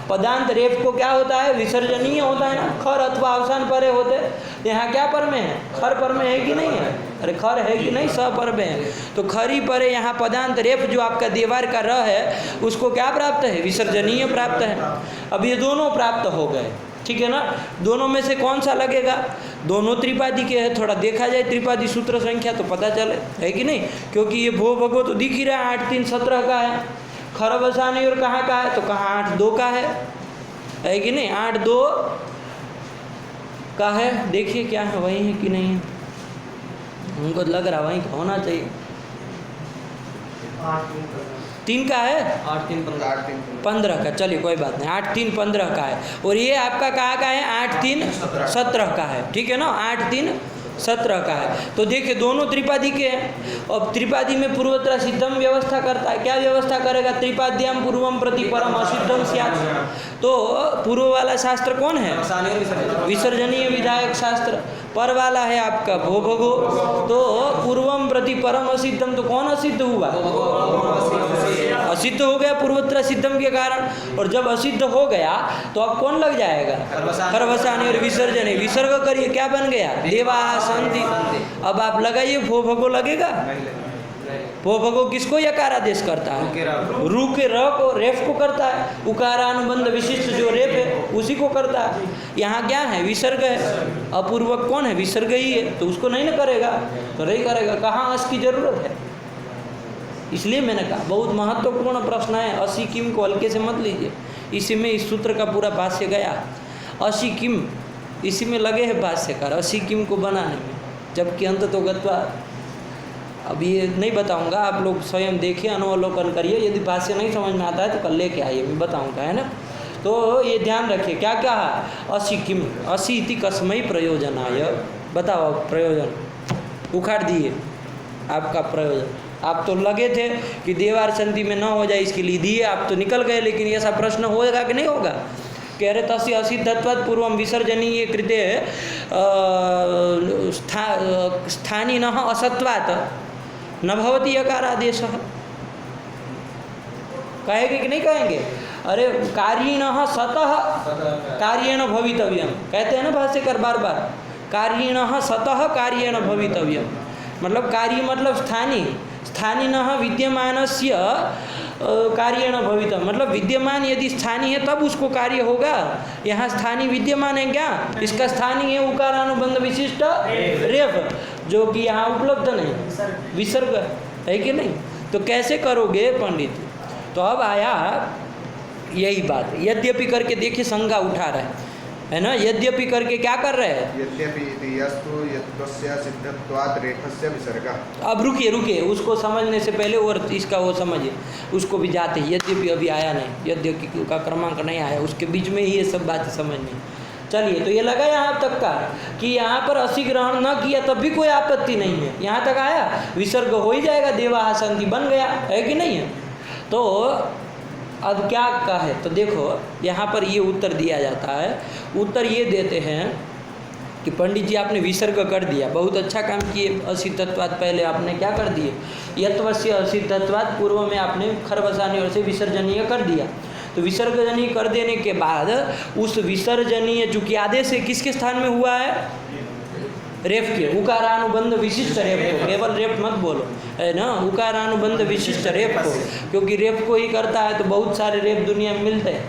पदांत रेफ को क्या होता है, विसर्जनीय होता है ना, खर अथवा अवसान परे होते, यहाँ क्या पर में है, खर पर में है कि नहीं है, अरे खर है कि नहीं, स पर में है, तो खरी परे यहाँ पदांत रेफ जो आपका देवार का र है उसको क्या प्राप्त है, विसर्जनीय प्राप्त है। अब ये दोनों प्राप्त हो गए, ठीक है ना। दोनों में से कौन सा लगेगा, दोनों त्रिपादी के हैं, थोड़ा देखा जाए त्रिपादी सूत्र संख्या तो पता चले, है कि नहीं, क्योंकि ये भो भगो तो दिख ही रहा है 8 3 17 का है, खरबसाने और कहाँ का है, तो कहाँ 8 2 का है कि नहीं, 8 2 का है। देखिए क्या है, वही है कि नहीं है, उनको लग रहा वहीं का होना चाहिए। 3 का है, 8 3 15 का, चलिए कोई बात नहीं, 8 3 15 का है। और ये आपका कहाँ का है, 8 3 17 का है, ठीक है ना, 8 3 17 का है। तो देखिए दोनों त्रिपादी के हैं। अब त्रिपादी में पूर्वत्र सिद्धम व्यवस्था करता है, क्या व्यवस्था करेगा, त्रिपाद्याम पूर्वम प्रति परम असिद्धम स्यात्। तो पूर्व वाला शास्त्र कौन है, विसर्जनीय विधायक शास्त्र, पर वाला है आपका भो भगो, तो पूर्वम प्रति परम असिद्धम, तो कौन असिद्ध हुआ, असिद्ध हो गया पूर्वत्र सिद्धम के कारण। और जब असिद्ध हो गया तो अब कौन लग जाएगा, खरवसानी और विसर्जन, विसर्ग करिए, क्या बन गया, देवा संति। अब आप लगाइए भो भगो लगेगा, भो भगो किसको यकार आदेश करता है, रू के र को रेफ को करता है, उकारानुबंध विशिष्ट जो रेफ है उसी को करता है। यहाँ क्या है, विसर्ग है, अपूर्वक कौन है, विसर्ग ही है, तो उसको नहीं ना करेगा, तो नहीं करेगा, कहाँ अस की जरूरत है। इसलिए मैंने कहा बहुत महत्वपूर्ण प्रश्न है, असी किम को हल्के से मत लीजिए, इसी में इस सूत्र का पूरा भाष्य गया, असी किम इसी में लगे हैं भाष्यकार, असी किम को बनाने में, जबकि अंत तो गत्वा। अब ये नहीं बताऊंगा, आप लोग स्वयं देखिए, अनुअवलोकन करिए, यदि भाष्य नहीं समझ में आता है तो कल लेके आइए, मैं बताऊंगा, है ना। तो ये ध्यान रखिए, क्या कहा, असी किम, असी इति कस्मै प्रयोजनाय, बताओ प्रयोजन उखाड़ दिए आपका प्रयोजन। आप तो लगे थे कि देवार संधि में न हो जाए इसके लिए दिए, आप तो निकल गए, लेकिन ऐसा प्रश्न होगा कि नहीं होगा, कह रहे तस्य असिद्धत्वात् पूर्वम विसर्जनीय कृते स्थानिनः असत्वात् न भवति यकारादेश। कहेंगे कि नहीं कहेंगे, अरे कार्यिणः सतः कार्येण भवितव्यम, कहते हैं ना भाष्यकार बार बार, कार्यिणः सतः कार्येण भवितव्यम, मतलब कार्य मतलब स्थानीय, स्थानिनः विद्यमानस्य कार्येण भवितव्य, मतलब विद्यमान यदि स्थानीय है तब उसको कार्य होगा। यहाँ स्थानीय विद्यमान है क्या? इसका स्थानीय है उकारानुबंध विशिष्ट रेफ, जो कि यहाँ उपलब्ध नहीं, विसर्ग है कि नहीं। तो कैसे करोगे पंडित? तो अब आया यही बात, यद्यपि करके देखिए शंका उठा रहा है ना, यद्यपि करके क्या कर रहे हैं? यद्यपि इति यस्तु यत्त्वस्य सिद्धत्वात् रेफस्य विसर्गः। अब रुकिए, उसको समझने से पहले और इसका वो समझिए, उसको भी जाते हैं। यद्यपि अभी आया नहीं, यद्यपि का क्रमांक नहीं आया, उसके बीच में ही ये सब बातें समझनी। चलिए, तो ये लगा यहाँ तक का कि यहाँ पर असी ग्रहण न किया तब भी कोई आपत्ति नहीं है। यहाँ तक आया, विसर्ग हो ही जाएगा, देवाः सन्ति बन गया, है कि नहीं है। तो अब क्या कहे, तो देखो यहाँ पर ये उत्तर दिया जाता है। उत्तर ये देते हैं कि पंडित जी आपने विसर्ग कर दिया, बहुत अच्छा काम किए। असिद्धत्वात् पहले आपने क्या कर दिए? यत्वस्य असिद्धत्वात् पूर्व में आपने खरबसाने और से विसर्जनीय कर दिया। तो विसर्जनीय कर देने के बाद उस विसर्जनीय चूँकि आदेश है किसके स्थान में हुआ है? रेफ के, उकारानुबंध विशिष्ट रेफ को, केवल रेफ मत बोलो, है ना, उकारानुबंध विशिष्ट रेफ को, क्योंकि रेफ को ही करता है तो बहुत सारे रेफ दुनिया में मिलते हैं,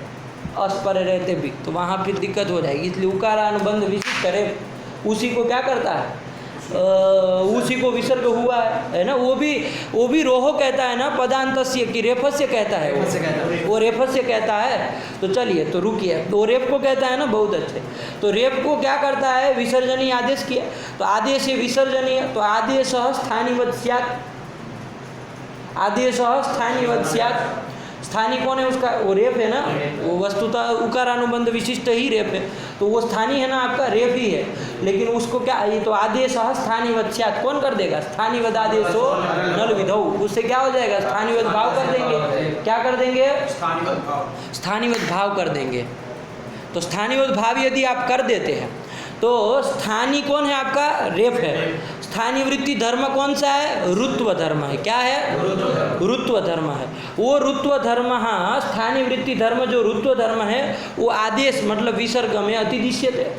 अस्पर रहते भी, तो वहाँ फिर दिक्कत हो जाएगी। इसलिए उकारानुबंध विशिष्ट रेफ उसी को क्या करता है? उसी को विसर्ग हुआ है ना। वो भी रोहो कहता है ना, पदांतस्य की रेफस्य कहता है, वो रेफस्य कहता है। तो चलिए, तो रुकिए, तो रेफ को कहता है ना, बहुत अच्छे। तो रेफ को क्या करता है? विसर्जनीय आदेश किया, तो आदेश है विसर्जनीय, तो आदेश स्थानीवत् स्यात्, आदेश स्थानीवत् स्यात्। स्थानीय कौन है उसका? वो रेफ है ना, वो वस्तुतः उकारानुबंध विशिष्ट ही रेफ है, तो वो स्थानीय है ना, आपका रेफ ही है। लेकिन उसको क्या, ये तो आदेश स्थानीवत् स्यात् कौन कर देगा? स्थानीवद् आदेशो नल विधौ, उससे क्या हो जाएगा? स्थानीवद् भाव कर देंगे। क्या कर देंगे? स्थानीवद् भाव कर देंगे। तो स्थानीवद् भाव यदि आप कर देते हैं तो स्थानीय कौन है आपका? रेफ है। स्थानीय वृत्ति धर्म कौन सा है? ऋत्व धर्म है। क्या है? ऋत्व धर्म है। वो ऋत्व धर्म, हाँ, स्थानीय वृत्ति धर्म जो ऋत्व धर्म है वो आदेश मतलब विसर्ग में अतिदिश्यते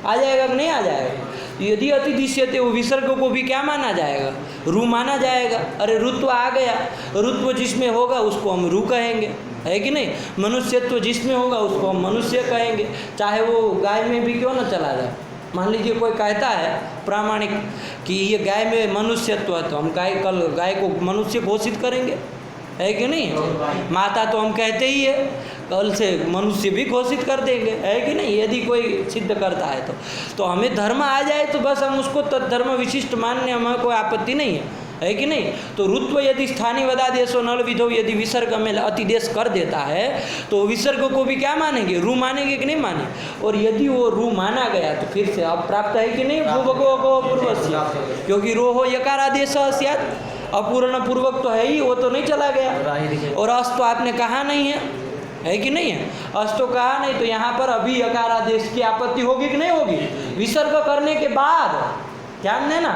आ जाएगा कि नहीं आ जाएगा? यदि अतिदिश्यते वो विसर्ग को भी क्या माना जाएगा? रू माना जाएगा। अरे ऋत्व आ गया, ऋत्व जिसमें होगा उसको हम रू कहेंगे, है कि नहीं। मनुष्यत्व जिसमें होगा उसको हम मनुष्य कहेंगे, चाहे वो गाय में भी क्यों ना चला जाए। मान लीजिए कोई कहता है प्रामाणिक कि ये गाय में मनुष्यत्व है, तो हम कल गाय को मनुष्य घोषित करेंगे, है कि नहीं। माता तो हम कहते ही है, कल से मनुष्य भी घोषित कर देंगे, है कि नहीं, यदि कोई सिद्ध करता है तो हमें धर्म आ जाए तो बस हम उसको तद्धर्म विशिष्ट मानने हमें कोई आपत्ति नहीं है कि नहीं। तो ऋत्व यदि स्थानीय वदादेशो नल विधो यदि विसर्ग में अतिदेश कर देता है तो विसर्ग को भी क्या मानेंगे? रू मानेंगे कि नहीं माने। और यदि वो रू माना गया तो फिर से अब प्राप्त है कि नहीं भूभगो पूर्वस्य, क्योंकि रो हो यकारादेश स्यात्, अपूर्ण पूर्वक तो है ही, वो तो नहीं चला गया। और अस्त तो आपने कहा नहीं है कि नहीं है? अस्त तो कहा नहीं, तो यहाँ पर अभी यकारादेश की आपत्ति होगी कि नहीं होगी? विसर्ग करने के बाद, ध्यान देना,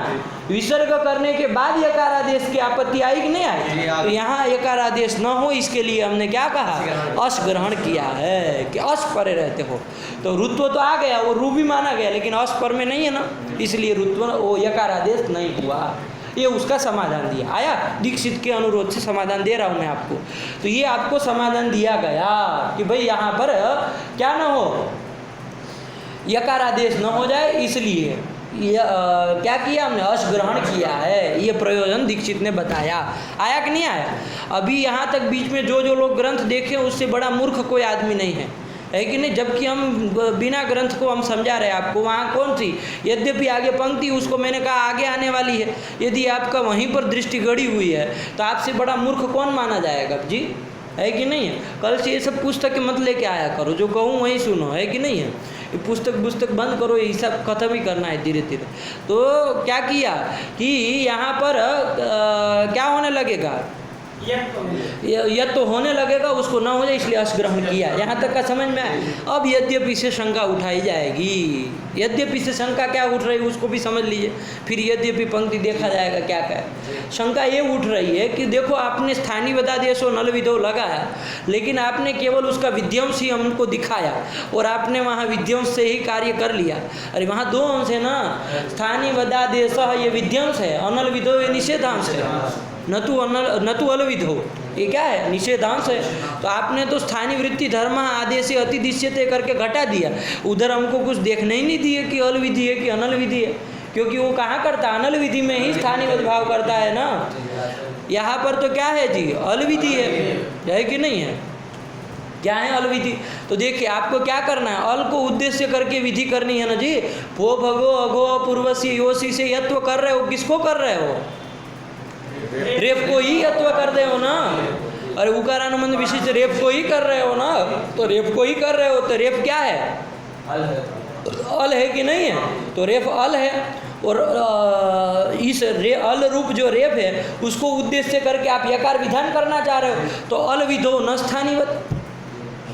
विसर्ग करने के बाद यकारादेश की आपत्ति आई कि नहीं आई? तो यहाँ यकारादेश न हो इसके लिए हमने क्या कहा? अश ग्रहण किया है कि अश परे रहते हो। तो ऋत्व तो आ गया, वो रू भी माना गया, लेकिन अश पर में नहीं है ना, इसलिए ऋत्व वो यकारादेश नहीं हुआ। ये उसका समाधान दिया। आया दीक्षित के अनुरोध से समाधान दे रहा हूँ मैं आपको। तो ये आपको समाधान दिया गया कि भाई यहाँ पर क्या न हो, यकारादेश न हो जाए, इसलिए क्या किया हमने? अश ग्रहण किया है। ये प्रयोजन दीक्षित ने बताया। आया कि नहीं आया? अभी यहाँ तक बीच में जो लोग ग्रंथ देखे उससे बड़ा मूर्ख कोई आदमी नहीं है कि नहीं। जबकि हम बिना ग्रंथ को हम समझा रहे हैं आपको। वहाँ कौन सी, यद्यपि आगे पंक्ति उसको मैंने कहा आगे आने वाली है, यदि आपका वहीं पर दृष्टि गड़ी हुई है तो आपसे बड़ा मूर्ख कौन माना जाएगा जी, है कि नहीं है। कल से ये सब पुस्तक मत लेके आया करो, जो कहूँ वही सुनो, है कि नहीं है। ये पुस्तक बंद करो, ये सब खत्म ही करना है धीरे धीरे। तो क्या किया कि यहाँ पर क्या होने लगेगा? यह तो होने लगेगा, उसको ना हो जाए इसलिए अश ग्रहण किया। यहाँ तक का समझ में आया। अब यद्यपि से शंका उठाई जाएगी। यद्यपि से शंका क्या उठ रही है उसको भी समझ लीजिए, फिर यद्यपि पंक्ति देखा जाएगा क्या क्या है। शंका ये उठ रही है कि देखो आपने स्थानीय वदादेशो नल विधो लगाया, लेकिन आपने केवल उसका विध्यंश ही हमको दिखाया और आपने वहाँ विध्यंश से ही कार्य कर लिया। अरे वहाँ दो अंश है ना, स्थानीय वदादेश ये विध्यंश है, अनल विधो ये निषेधांश है। न तु अलविधौ, ये क्या है? निषेधांश है। तो आपने तो स्थानीय वृत्ति धर्म आदेशे अतिदिश्यते करके घटा दिया, उधर हमको कुछ देखने ही नहीं दिए कि अलविधि है कि अनल विधि है, क्योंकि वो कहाँ करता है? अनल विधि में ही स्थानीय भाव करता है ना। यहाँ पर तो क्या है जी? अलविधि है कि नहीं है? क्या है अलविधि? तो देखिए आपको क्या करना है, अल को उद्देश्य करके विधि करनी है ना जी। भो भगो अगो पूर्वसी योसी से यत्व कर रहे हो, किसको कर रहे हो? रेप को ही यत्व कर रहे हो ना। अरे उकारानुबंध विशेष रेप को ही कर रहे हो ना, तो रेप को ही कर रहे हो, तो रेप क्या है? अल है कि नहीं है? तो रेप अल है, और इस अल रूप जो रेप है उसको उद्देश्य करके आप यकार विधान करना चाह रहे हो, तो अल विधो न स्थानीवत,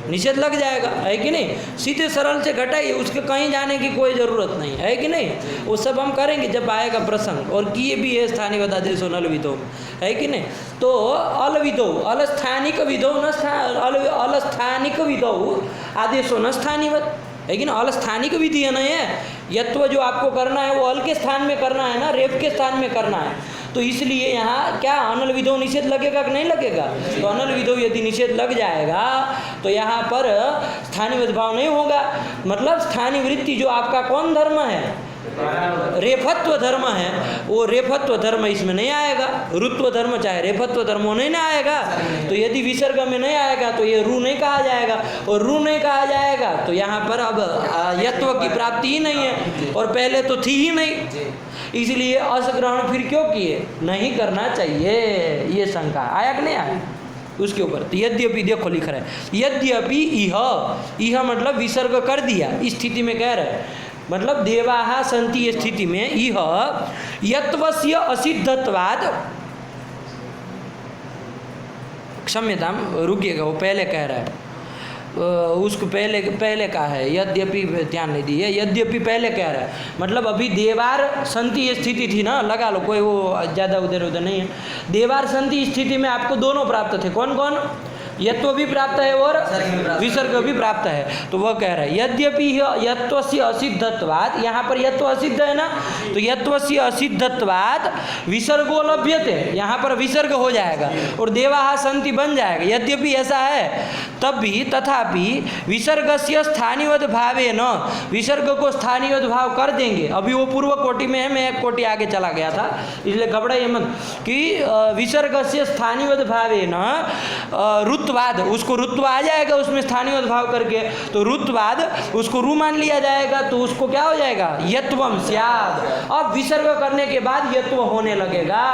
निषेध लग जाएगा, है कि नहीं? सीधे सरल से घटाइए, उसके कहीं जाने की कोई ज़रूरत नहीं है कि नहीं? वो सब हम करेंगे जब आएगा प्रसंग, और किए भी है स्थानीय आदेशो नल विधो, है कि नहीं? तो अल विधो, अल स्थानिक विधो न अल स्थानिक विधो आदेशो न स्थानीवत, है कि ना? अल स्थानिक विधि है, नहीं है? यत्व जो आपको करना है वो अल के स्थान में करना है ना, रेप के स्थान में करना है। तो इसलिए यहाँ क्या अनल विधो निषेध लगेगा कि नहीं लगेगा? तो अनल विधो यदि निषेध लग जाएगा तो यहाँ पर स्थानीय भाव नहीं होगा। मतलब स्थानीय वृत्ति जो आपका कौन धर्म है? रेफत्व धर्म है, वो रेफत्व धर्म इसमें नहीं आएगा। रुत्व धर्म चाहे रेफत्व धर्म वो नहीं ना आएगा। तो यदि विसर्ग में नहीं आएगा तो ये रू नहीं कहा जाएगा, और रू नहीं कहा जाएगा तो यहाँ पर अब यत्व की प्राप्ति ही नहीं है, और पहले तो थी ही नहीं, इसलिए अस ग्रहण फिर क्यों किए? नहीं करना चाहिए, ये शंका आया कि नहीं आया उसके ऊपर। तो यद्यपि देखो लिख रहा है, यद्यपि इह मतलब विसर्ग कर दिया, इस स्थिति में कह रहे हैं, मतलब देवाः सन्ति स्थिति में इह यत्वस्य असिद्धत्वाद, क्षम्यताम रुकिएगा, वो पहले कह रहा है, उसको पहले कहा है यद्यपि, ध्यान नहीं दिए, यद्यपि पहले कह रहा है, मतलब अभी देवार संति स्थिति थी ना, लगा लो, कोई वो ज़्यादा उधर उधर नहीं है। देवार संति स्थिति में आपको दोनों प्राप्त थे, कौन कौन? यत्व भी प्राप्त है और विसर्ग भी प्राप्त है। तो वह कह रहा है यद्यपि यत्वस्य असिद्धत्वात्, यहाँ पर यत्व असिद्ध है ना, तो यत्वस्य असिद्धत्वात् विसर्गो लभ्यते, यहाँ पर विसर्ग हो जाएगा और देवाः सन्ति बन जाएगा। यद्यपि ऐसा है तब भी, तथापि विसर्गस्य स्थानीयवद भावे न, विसर्ग को स्थानीयवद भाव कर देंगे। अभी वो पूर्व कोटि में है, मैं एक कोटि आगे चला गया था, इसलिए घबराइए मत कि विसर्गस्य स्थानीयवद भावे न रुत्वाद, उसको रुत्व आ जाएगा उसमें स्थानीय भाव करके, तो रुत्वाद उसको रू मान लिया जाएगा, तो उसको क्या हो जाएगा? यत्वम स्याद। अब विसर्ग करने के बाद यत्व होने लगेगा,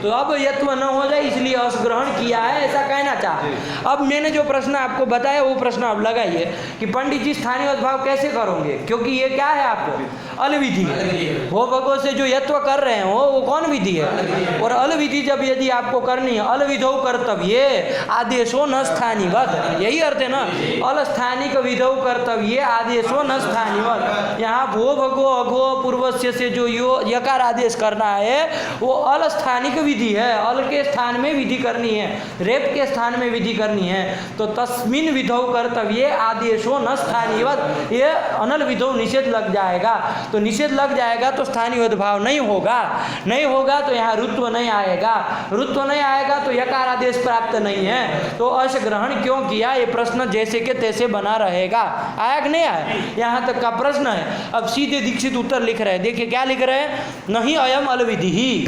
तो अब यत्व न हो जाए इसलिए अस ग्रहण किया है, ऐसा कहना चाहे। अब मैंने जो प्रश्न आपको बताया वो प्रश्न आप लगाइए कि पंडित जी स्थानीय भाव कैसे करोगे, क्योंकि ये क्या है आपको अलविधि है। वो भगो से जो यत्व कर रहे हो वो कौन विधि है? और अलविधि जब यदि आपको करनी है, अलविधौ कर्तव्ये आदेशो न स्थानीवत, यही अर्थ है ना, अलस्थानिक विधौ कर्तव्ये आदेशो न स्थानीवत। यहाँ भो भगो अघो पूर्वस्य से जो यो यकार आदेश करना है वो अलस्थानिक विधि है, अल के स्थान में विधि करनी है, रेप के स्थान में विधि करनी है। तो तस्मिन विधौ कर्तव्ये आदेशो न स्थानीवत, ये अनल विधौ निषेध लग जाएगा। तो निषेध लग जाएगा तो स्थानीय भाव नहीं होगा, नहीं होगा तो यहाँ रुत्व नहीं आएगा, रुत्व नहीं आएगा तो यकार आदेश प्राप्त नहीं है। तो अश ग्रहण क्यों किया, ये प्रश्न जैसे के तैसे बना रहेगा। आया कि नहीं आया? यहाँ तक का प्रश्न है। अब सीधे दीक्षित उत्तर लिख रहे हैं, देखिए क्या लिख रहे हैं, नहीं अयम अलविधि ही,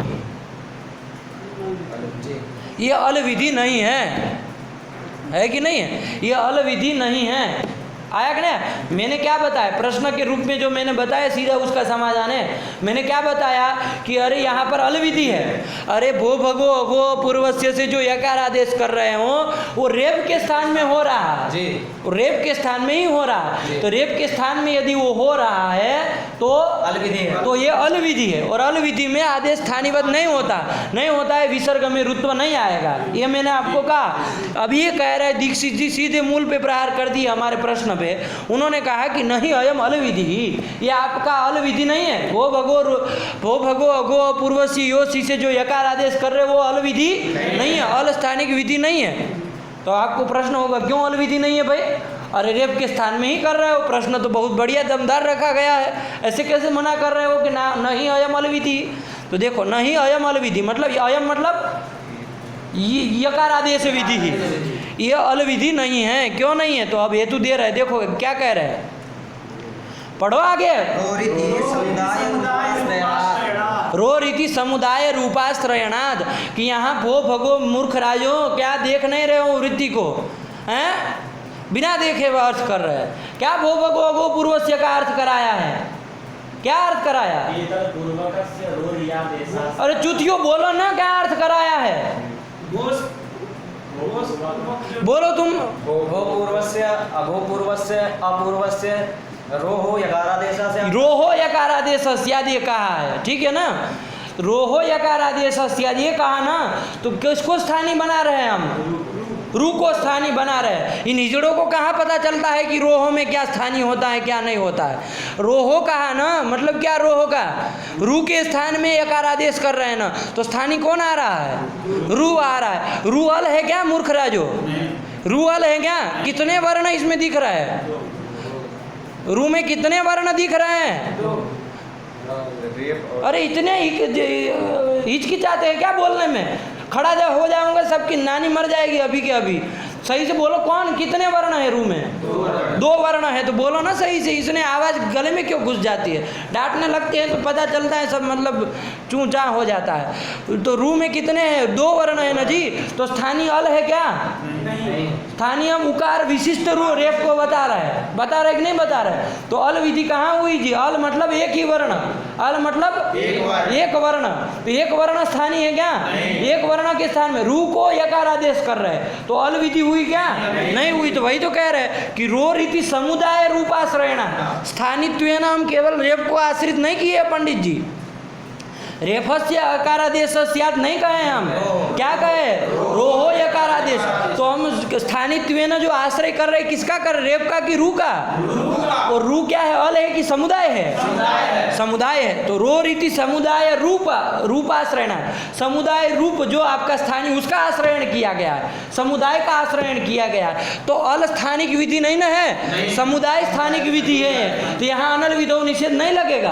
ये अलविधि नहीं है कि नहीं है? ये अलविधि नहीं है। आया कि नहीं? मैंने क्या बताया प्रश्न के रूप में, जो मैंने बताया सीधा उसका समाधान है। मैंने क्या बताया कि अरे यहाँ पर अलविधि है, अरे भो भगो अगो पूर्वस्य से जो यकार आदेश कर रहे हो वो रेप के स्थान में हो रहा है जी, रेप के स्थान में ही हो रहा है। तो रेप के स्थान में यदि वो हो रहा है तो अलविधि है, तो ये अलविधि है। और अलविधि में आदेश स्थानीयवत नहीं होता, नहीं होता है, विसर्ग में रुत्व नहीं आएगा, ये मैंने आपको कहा। अब ये कह रहे दीक्षित जी सीधे मूल पे प्रहार कर दिए हमारे प्रश्न। उन्होंने कहा कि नहीं अयम अलविधि ही, ये आपका अलविधि नहीं है। वो भगो अगो पूर्वसी योसी से जो यकार आदेश कर रहे वो अलविधि नहीं है, अलस्थानिक विधि नहीं है। तो आपको प्रश्न होगा क्यों अलविधि नहीं है भाई? अरे रेप के स्थान में ही कर रहे हो। प्रश्न तो बहुत बढ़िया दमदार रखा गया है, ऐसे कैसे मना कर रहे हो कि ना नहीं अयम अलविधि? तो देखो नहीं अयम अलविधि मतलब अयम मतलब ये यकार आदेश विधि ही, ये अल विधि नहीं है। क्यों नहीं है? तो अब हेतु दे रहे, देखो क्या कह रहे हैं, पढ़ो आगे। रो रीति समुदाय रूपाश्रयणाद, कि यहाँ भो भगो मूर्ख राजो, क्या देख नहीं रहे हो वृत्ति को, हैं? बिना देखे वह अर्थ कर रहे हैं। क्या भो भगो अगो पूर्वस्य का अर्थ कराया है? क्या अर्थ कराया? अरे चुतियो बोलो ना, क्या अर्थ कराया है? बोलो तुम। पूर्वस्य अभूपूर्वस्य अपूर्वस्य रोहो यकारादेश से, रोहो यकारादेश ये कहा है, ठीक है ना? रोहो यकारादेश ये कहा ना, तो किसको स्थानीय बना रहे हैं हम? रू को स्थानीय बना रहे हैं। इन हिजड़ों को कहाँ पता चलता है कि रोहो में क्या स्थानीय होता है क्या नहीं होता है? रोहो कहा ना, मतलब क्या रोहो का? रू के स्थान में यकारादेश कर रहे हैं ना, तो स्थानीय कौन आ रहा है? रू आ रहा है। रू अल है क्या मूर्ख राजो? रू अल है क्या? कितने वर्ण इसमें दिख रहा है? रू में कितने वर्ण दिख रहे हैं? अरे इतने हिचकिचाते हैं क्या बोलने में? खड़ा जा हो जाऊंगा, सबकी नानी मर जाएगी अभी के अभी। सही से बोलो, कौन कितने वर्ण है रू में? दो वर्ण है, तो बोलो ना सही से। इसने आवाज़ गले में क्यों घुस जाती है? डांटने लगते हैं तो पता चलता है सब, मतलब चूँ चाँ हो जाता है। तो रू में कितने हैं? दो वर्ण है ना जी। तो स्थानीय अल है क्या? स्थानीय उकार विशिष्ट रू रेफ को बता रहा है, बता रहे कि नहीं बता रहे? तो अल विधि कहाँ हुई जी? अल मतलब एक ही वर्ण, अल मतलब एक वर्ण। तो एक वर्ण स्थानीय है क्या? एक वर्ण के स्थान में रू को यकार आदेश कर रहे हैं, तो अल विधि हुई क्या? नहीं हुई। तो वही तो कह रहे हैं कि रो रीति समुदाय रूपाश्रयणा, स्थानित्वेन हम केवल रेफ को आश्रित नहीं किए पंडित जी। रेफस्य अकारादेश याद नहीं कहे हम, क्या कहे? रोहो यकारादेश। तो हम स्थानित्वेन जो आश्रय कर रहे, किसका कर रहे? रेफ का कि रू का? और रू क्या है? अल है कि समुदाय है? समुदाय है। तो रो रीति समुदाय रूपाश्रयण, समुदाय रूप जो आपका स्थानीय, उसका आश्रयण किया गया है, समुदाय का आश्रयण किया गया है। तो अल स्थानिक विधि नहीं ना है, समुदाय स्थानिक विधि है। तो यहाँ अनल विधो निषेध नहीं लगेगा।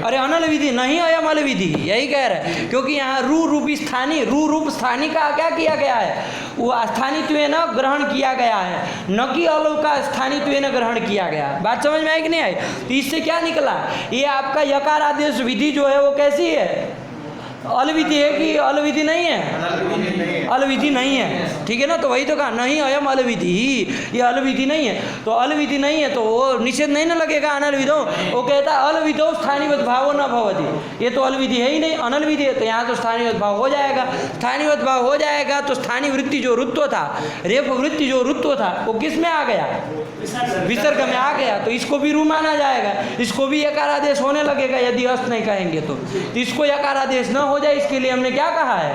अरे अनल विधि नहीं, अयम अल विधि, यही कह रहे हैं। क्योंकि यहाँ रू रूपी स्थानीय, रू रूप स्थानीय का क्या किया गया है? वो स्थानित्वेन ग्रहण किया गया है, न कि अल का स्थानित्वेन ग्रहण किया गया। बात समझ में आई कि नहीं आई? तो इससे क्या निकला? ये आपका यकार आदेश विधि जो है वो कैसी है? अल विधि है कि अल विधि नहीं है? अल विधि नहीं है, ठीक है ना? तो वही तो कहा, नहीं अयम अल विधि ही, ये अल विधि नहीं है। तो अल विधि नहीं है तो वो निषेध नहीं ना लगेगा अनल विधो। वो कहता है अल विधो स्थानीय भावो न भवति, ये तो अल विधि है ही नहीं, अनल विधि है। तो यहाँ तो स्थानीय भाव हो जाएगा। स्थानीय भाव हो जाएगा तो स्थानीय वृत्ति जो रुत्व था, रेफ वृत्ति जो रुत्व था, वो किस में आ गया? विसर्ग में आ गया। तो इसको भी रू माना जाएगा, इसको भी यकार आदेश होने लगेगा यदि अस्त नहीं कहेंगे तो। इसको यकार आदेश न हो जाए इसके लिए हमने क्या कहा है?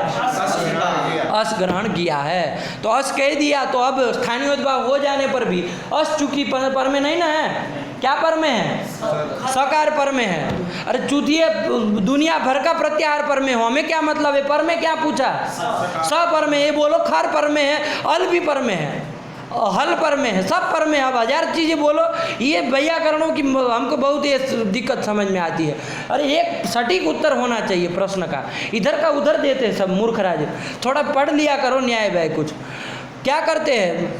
अस ग्रहण किया है। तो अस कह दिया, तो अब स्थानीय भाव हो जाने पर भी अस चूंकि पर में नहीं ना है, क्या पर में है? सकार पर में है। अरे चूतिए दुनिया भर का प्रत्याहार पर में हो, हमें क्या मतलब है? पर में क्या पूछा? स पर में। ये बोलो खर पर में है, अल भी पर में है, हल पर में है, सब पर में है। अब हजार चीज़ें बोलो, ये व्याकरणों की हमको बहुत ये दिक्कत समझ में आती है। अरे एक सटीक उत्तर होना चाहिए प्रश्न का, इधर का उधर देते हैं सब मूर्ख राज। थोड़ा पढ़ लिया करो न्याय व्याय। कुछ क्या करते हैं?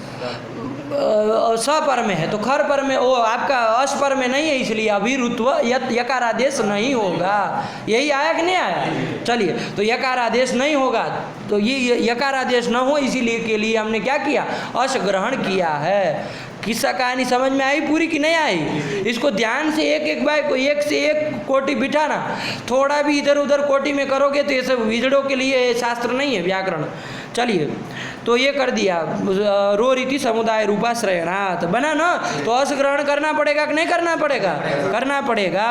स पर में है तो खर पर में, वो आपका अश पर में नहीं है, इसलिए अभिरुत्व यकार आदेश नहीं होगा। यही आया कि नहीं आया? चलिए, तो यकार आदेश नहीं होगा, तो ये यकार आदेश न हो इसीलिए के लिए हमने क्या किया? अश ग्रहण किया है। किस्सा कहानी समझ में आई पूरी कि नहीं आई? इसको ध्यान से एक एक बार एक से एक कोटि बिठाना। थोड़ा भी इधर उधर कोटि में करोगे तो ये सब विजड़ों के लिए शास्त्र नहीं है व्याकरण। चलिए, तो ये कर दिया, रो रीति समुदाय रूपाश्रयणात् बना ना। तो अस ग्रहण करना पड़ेगा कि नहीं करना पड़ेगा? करना पड़ेगा।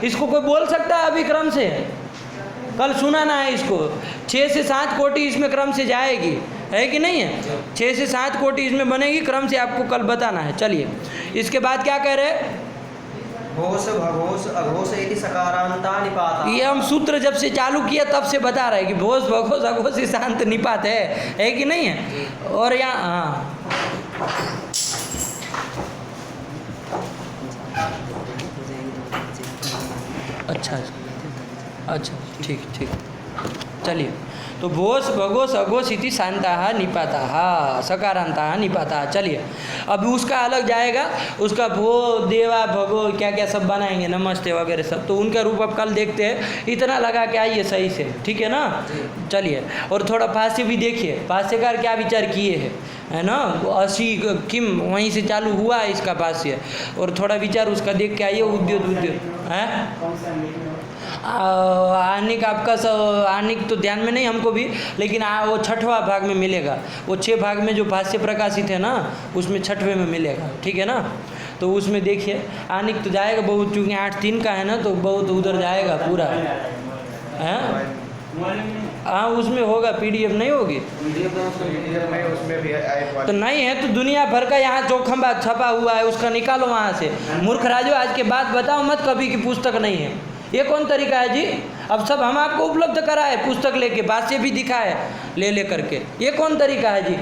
इसको कोई बोल सकता है अभी क्रम से? कल सुनाना है इसको। 6 से 7 कोटि इसमें क्रम से जाएगी, है कि नहीं है? 6 से 7 कोटि इसमें बनेगी, क्रम से आपको कल बताना है। चलिए, इसके बाद क्या कह रहे? घोष भघोष अघोष इति सकारांता निपाता। ये हम सूत्र जब से चालू किया तब से बता रहे हैं कि भोष भघोष अघोष शांत निपात है कि नहीं है? और यहाँ हाँ, अच्छा अच्छा, ठीक ठीक। चलिए, तो भोस भगोस अघोष इति शांता निपाता सकारांता निपाता। चलिए, अब उसका अलग जाएगा, उसका भो देवा भगो क्या क्या सब बनाएंगे, नमस्ते वगैरह सब, तो उनका रूप अब कल देखते हैं। इतना लगा के आइए सही से, ठीक है ना। चलिए, और थोड़ा भाष्य भी देखिए, भाष्यकार क्या विचार किए हैं, है ना। असी किम वहीं से चालू हुआ है इसका भाष्य, और थोड़ा विचार उसका देख के आइए। उद्योग है आनिक आपका आनिक तो ध्यान में नहीं हमको भी, लेकिन वो 6वां भाग में मिलेगा। वो 6 भाग में जो भाष्य प्रकाशित है ना, उसमें 6वें में मिलेगा, ठीक है ना। तो उसमें देखिए आनिक तो जाएगा बहुत, चूँकि 8-3 का है ना, तो बहुत उधर जाएगा पूरा है। हाँ, उसमें होगा, PDF नहीं होगी उसमें भी आए तो नहीं है, तो दुनिया भर का यहाँ चौखंबा छपा हुआ है, उसका निकालो वहाँ से। मूर्ख राजो, आज के बाद बताओ मत कभी की पुस्तक नहीं है। ये कौन तरीका है जी? अब सब हम आपको उपलब्ध कराए, पुस्तक लेके, भाष्य भी दिखाए ले करके, ये कौन तरीका है जी?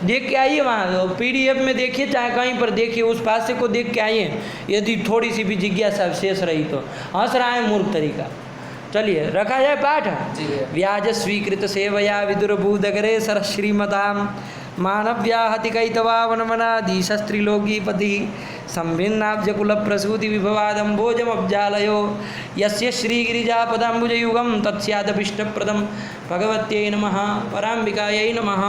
देख के आइए वहाँ PDF में देखिए, चाहे कहीं पर देखिए, उस भाष्य को देख के आइए, यदि थोड़ी सी भी जिज्ञासा शेष रही तो। हंस रहा है मूर्ख तरीका। चलिए, रखा जाए पाठ। व्याज स्वीकृत सेवया विदुरभूदगरे सर श्रीमताम मानव्याहति कैतवा वनमनाधीशस्त्रिलोकीपति संभिन्नाब्जकुल प्रसूति विभवादम्भोजमब्जालयो यस्य श्रीगिरिजापदाम्बुजयुगं तत्स्यादभिष्टप्रदं भगवत्यै नमः। पराम्बिकायै नमः।